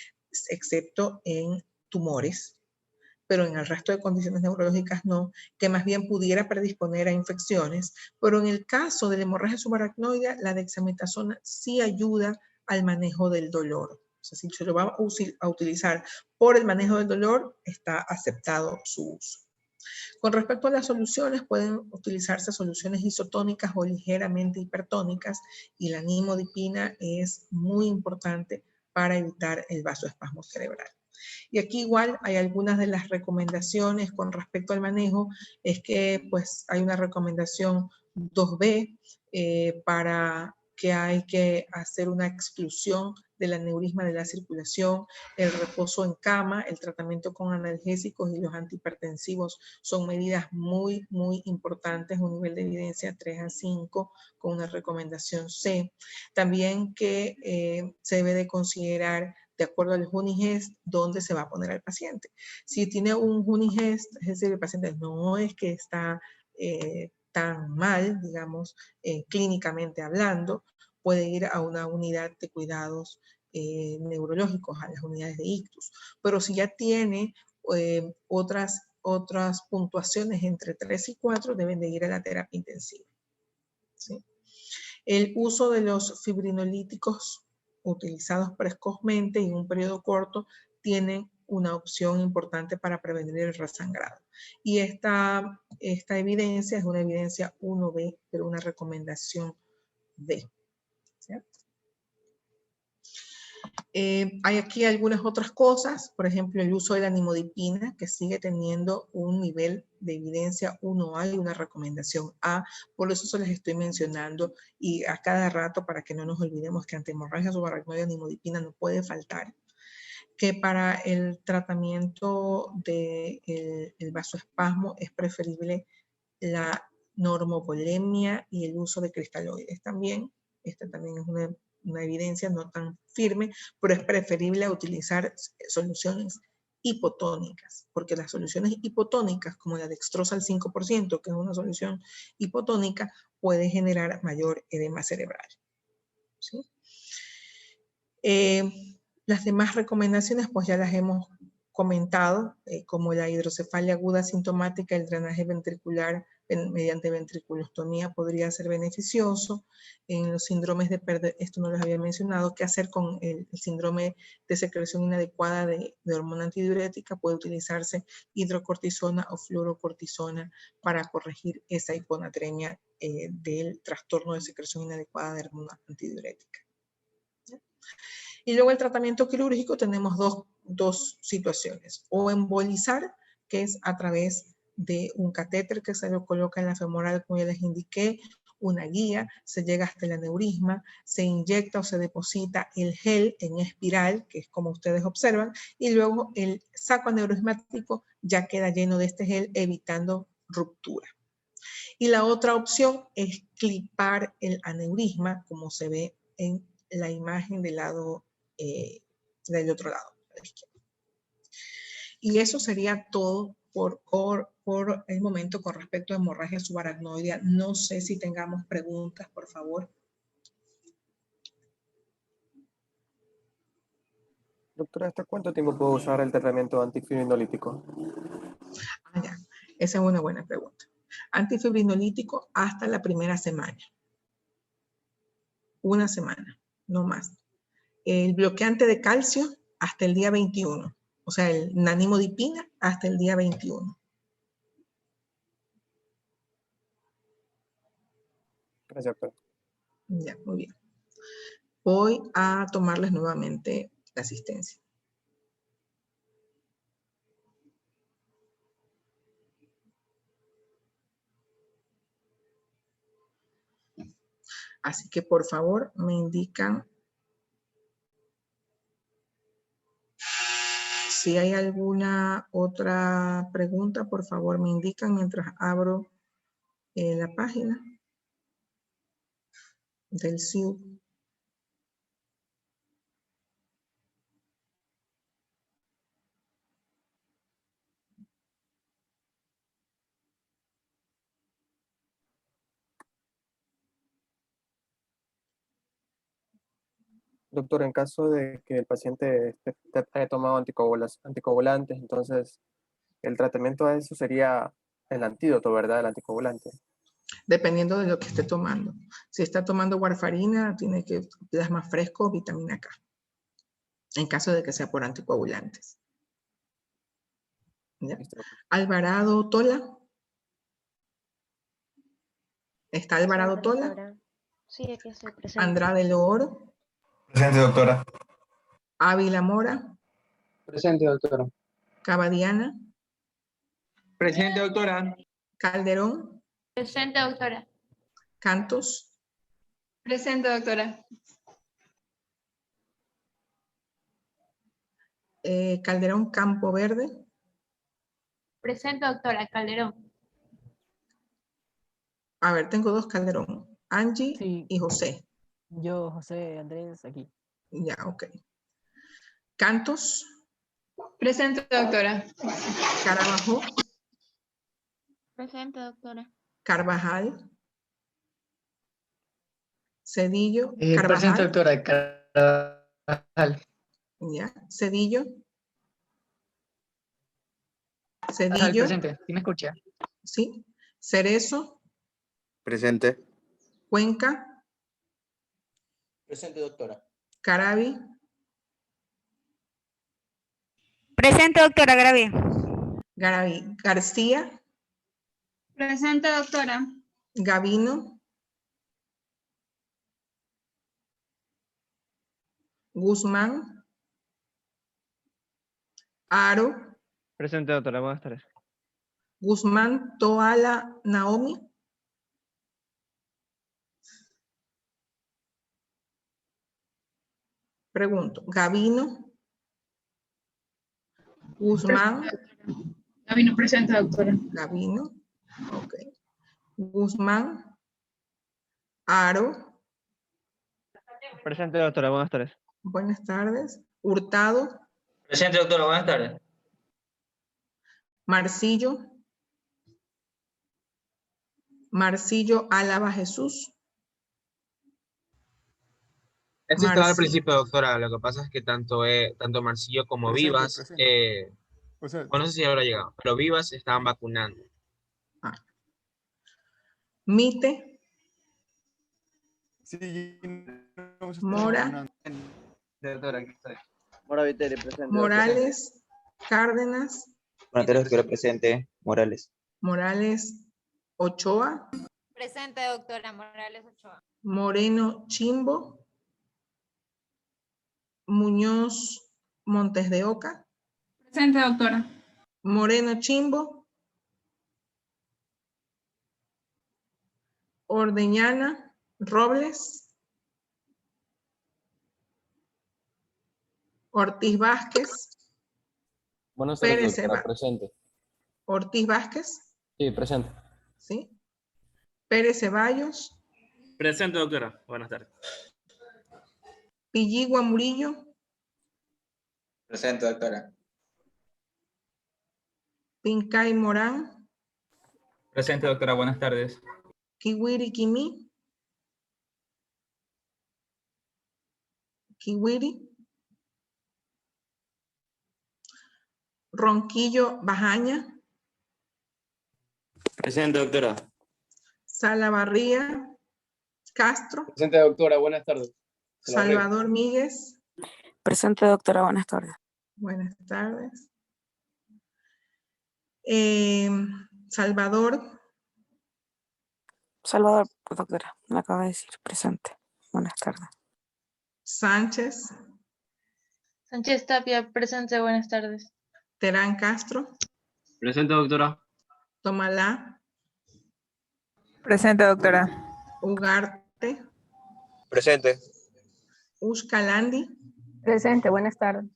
excepto en tumores, pero en el resto de condiciones neurológicas no, que más bien pudiera predisponer a infecciones, pero en el caso de la hemorragia subaracnoidea, la dexametasona sí ayuda al manejo del dolor. O sea, si se lo va a utilizar por el manejo del dolor, está aceptado su uso. Con respecto a las soluciones, pueden utilizarse soluciones isotónicas o ligeramente hipertónicas y la nimodipina es muy importante para evitar el vasoespasmo cerebral. Y aquí igual hay algunas de las recomendaciones con respecto al manejo, es que pues hay una recomendación 2B para que hay que hacer una exclusión del aneurisma de la circulación, el reposo en cama, el tratamiento con analgésicos y los antihipertensivos son medidas muy, muy importantes, un nivel de evidencia 3 a 5 con una recomendación C. También que se debe de considerar de acuerdo al Unigest, dónde se va a poner al paciente. Si tiene un Unigest, es decir, el paciente no es que está tan mal, digamos, clínicamente hablando, puede ir a una unidad de cuidados neurológicos, a las unidades de ictus. Pero si ya tiene otras puntuaciones entre 3 y 4, deben de ir a la terapia intensiva. ¿Sí? El uso de los fibrinolíticos utilizados precozmente y en un periodo corto tienen una opción importante para prevenir el resangrado. Y esta evidencia es una evidencia 1B, pero una recomendación D. ¿Cierto? Hay aquí algunas otras cosas, por ejemplo, el uso de la nimodipina, que sigue teniendo un nivel de evidencia 1A y una recomendación A, por eso se les estoy mencionando, y a cada rato, para que no nos olvidemos que ante hemorragia subaracnoidea nimodipina no puede faltar, que para el tratamiento del vasoespasmo es preferible la normopolemia y el uso de cristaloides también. Esta también es una evidencia no tan firme, pero es preferible utilizar soluciones hipotónicas, porque las soluciones hipotónicas, como la dextrosa al 5%, que es una solución hipotónica, puede generar mayor edema cerebral. ¿Sí? Las demás recomendaciones, pues ya las hemos comentado, como la hidrocefalia aguda sintomática, el drenaje ventricular mediante ventriculostomía podría ser beneficioso. En los síndromes de pérdida, esto no los había mencionado, ¿qué hacer con el síndrome de secreción inadecuada de hormona antidiurética? Puede utilizarse hidrocortisona o fluorocortisona para corregir esa hiponatremia del trastorno de secreción inadecuada de hormona antidiurética. Y luego el tratamiento quirúrgico tenemos dos situaciones. O embolizar, que es a través de un catéter que se lo coloca en la femoral, como ya les indiqué, una guía, se llega hasta el aneurisma, se inyecta o se deposita el gel en espiral, que es como ustedes observan, y luego el saco aneurismático ya queda lleno de este gel, evitando ruptura. Y la otra opción es clipar el aneurisma, como se ve en la imagen del lado del otro lado, a la izquierda. Y eso sería todo por el momento con respecto a hemorragia subaracnoidea. No sé si tengamos preguntas, por favor. Doctora, ¿hasta cuánto tiempo puedo usar el tratamiento antifibrinolítico? Ya. Esa es una buena pregunta. Antifibrinolítico hasta la primera semana. Una semana, no más. El bloqueante de calcio hasta el día 21. O sea, el nanimodipina hasta el día 21. Gracias, doctora. Ya, muy bien. Voy a tomarles nuevamente la asistencia. Así que por favor me indican si hay alguna otra pregunta, por favor me indican mientras abro la página del SIU. Doctor, en caso de que el paciente haya tomado anticoagulantes, entonces el tratamiento a eso sería el antídoto, ¿verdad? El anticoagulante. Dependiendo de lo que esté tomando. Si está tomando warfarina, tiene que plasma fresco o vitamina K. En caso de que sea por anticoagulantes. ¿Ya? Alvarado Tola. ¿Está Alvarado Tola? Doctora. Sí, aquí estoy presente. Andrade Loor. Presente, doctora. Ávila Mora. Presente, doctora. Cabadiana, Presente, doctora. Calderón, Presente, doctora. Cantos, Presente, doctora. Calderón Campo Verde, Presente, doctora. Calderón. a ver, tengo dos Calderón, Angie Sí, y José. yo, José Andrés, aquí. Ya, ok. Cantos, Presente, doctora. Carabajo, Presente, doctora. Carvajal, Cedillo, Presente, Carvajal, doctora. Carvajal. ya, Cedillo, Carvajal, Cedillo, presente. ¿Sí me escucha? ¿sí? Cerezo, Presente. Cuenca, Presente, doctora. Carabi, Presente, doctora Garavia. Garay, García, Presente, doctora. Gavino, Guzmán, Aro, Presente, doctora. Buenas tardes. Guzmán, Toala, Naomi, pregunto, Gavino, Guzmán, Gabino, presente, doctora. Gavino, ok, Guzmán, Aro, Presente, doctora. Buenas tardes. buenas tardes, Hurtado, Presente, doctora. Buenas tardes. Marcillo, Marcillo Álava Jesús, Esto estaba al Marci- principio, doctora. Lo que pasa es que tanto Marcillo como Presente, Vivas, presente. bueno, no sé si habrá llegado, pero Vivas se estaban vacunando. Mite, Sí, no se está Mora, vacunando. Doctora, aquí estoy. Mora Viteri, presente. doctora. Morales, Cárdenas, Buenas tardes, doctora. Presente. Morales. Morales, Ochoa, Presente, doctora. Morales Ochoa. Moreno Chimbo, Muñoz Montes de Oca, Presente, doctora. Moreno Chimbo, Ordeñana Robles, Ortiz Vázquez, Buenas tardes, Pérez doctora. Eva- Presente. Ortiz Vázquez, Sí, presente. ¿sí? Pérez Ceballos, Presente, doctora. Buenas tardes. Pilligua Murillo, Presente, doctora. Pincay Morán, Presente, doctora. Buenas tardes. Kiwiri Kimi, Kiwiri, Ronquillo Bajaña, Presente, doctora. Salavarría Castro, Presente, doctora. Buenas tardes. Salvador Míguez, Presente, doctora. Buenas tardes. buenas tardes. Salvador, Salvador, doctora, me acaba de decir. Presente. Buenas tardes. Sánchez, Sánchez Tapia, presente. Buenas tardes. Terán Castro, Presente, doctora. Tomalá, Presente, doctora. Ugarte, Presente. Uxcalandi, Presente, buenas tardes.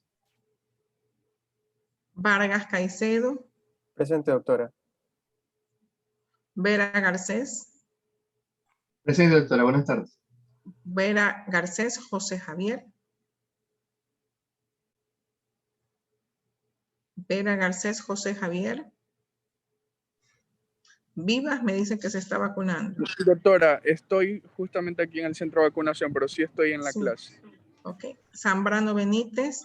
Vargas Caicedo, Presente, doctora. Vera Garcés, Presente, doctora. Buenas tardes. Vera Garcés, José Javier, Vera Garcés, José Javier. Vivas me dice que se está vacunando. Doctora, estoy justamente aquí en el centro de vacunación, pero sí estoy en la Sí. clase. Ok. Zambrano Benítez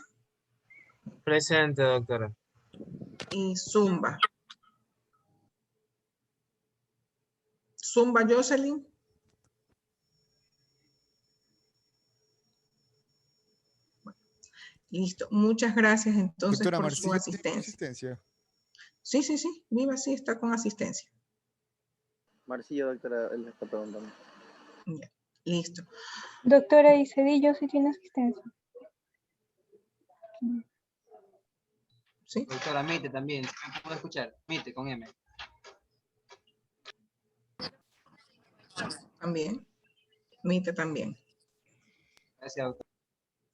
Presente, doctora. y Zumba. Zumba Jocelyn. Listo. Muchas gracias entonces Doctora por su Marcillo, ¿tiene asistencia. asistencia? Sí. Viva sí está con asistencia. Marcillo, doctora, él le está preguntando. Ya, listo. Doctora, ¿y Cedillo sí tiene asistencia? ¿Sí? Doctora, Mite también. ¿Me puedo escuchar? Mite con M. También. Mite también. Gracias, doctora.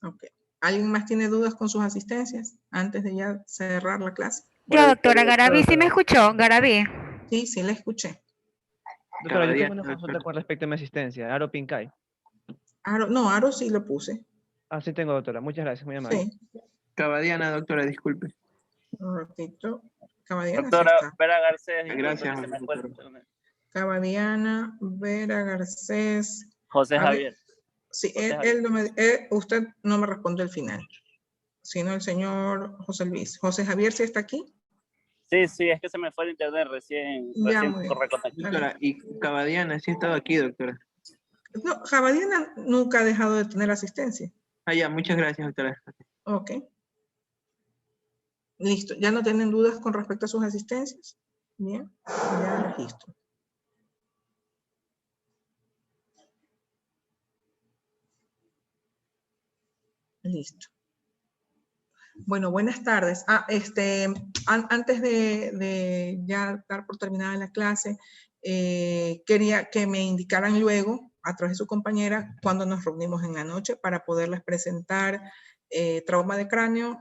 Ok. ¿Alguien más tiene dudas con sus asistencias antes de ya cerrar la clase? Yo, doctora Garaví, ¿sí me escuchó? Garaví. Sí, sí, la escuché. Doctora, yo tengo Cabadiana, una consulta con respecto a mi asistencia. Aro Pincay. Aro sí lo puse. Ah, sí tengo, doctora. Muchas gracias, muy amable. Sí. Cabadiana, doctora, disculpe. Un ratito. Cabadiana sí Doctora está. Vera Garcés. Gracias, disculpe que se me fue el- doctora. Cabadiana, Vera Garcés. José A ver, Javier. sí, José usted no me respondió al final, sino el señor José Luis. José Javier, ¿sí está aquí? Sí, sí, es que se me fue el internet recién Ya, muy bien. reconecté. Doctora, y Cabadiana, sí he estado aquí, doctora. No, Cabadiana nunca ha dejado de tener asistencia. Ah, ya, muchas gracias, doctora. Ok. Listo. ¿Ya no tienen dudas con respecto a sus asistencias? Bien, ya registro. Listo. Bueno, buenas tardes. Antes de ya dar por terminada la clase, quería que me indicaran luego, a través de su compañera, cuando nos reunimos en la noche para poderles presentar trauma de cráneo.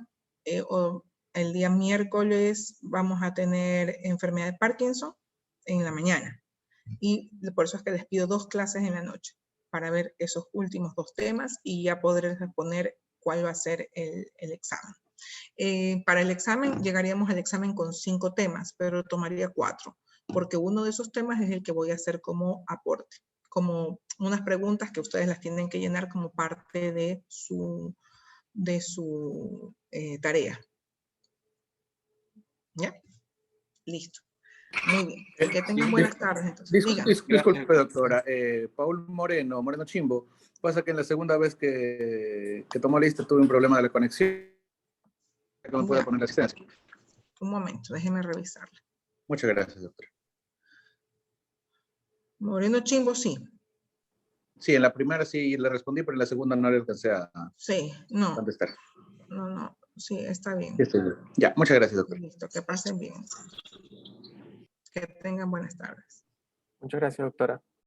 O el día miércoles vamos a tener enfermedad de Parkinson en la mañana. Y por eso es que les pido 2 clases en la noche para ver esos últimos 2 temas y ya poder exponer cuál va a ser el examen. Para el examen, llegaríamos al examen con 5 temas, pero tomaría 4, porque uno de esos temas es el que voy a hacer como aporte, como unas preguntas que ustedes las tienen que llenar como parte de su tarea. ¿Ya? Listo. Muy bien. Que tengan buenas tardes. Entonces. Disculpe, doctora. Paul Moreno Chimbo. Pasa que en la segunda vez que tomó lista tuve un problema de la conexión. ¿Cómo puedo poner la asistencia? Un momento, déjeme revisarla. Muchas gracias, doctora. Moreno Chimbo, sí. Sí, en la primera sí le respondí, pero en la segunda no le alcancé a contestar. No. Sí, está bien. Ya, muchas gracias, doctora. Listo, que pasen bien. Que tengan buenas tardes. Muchas gracias, doctora.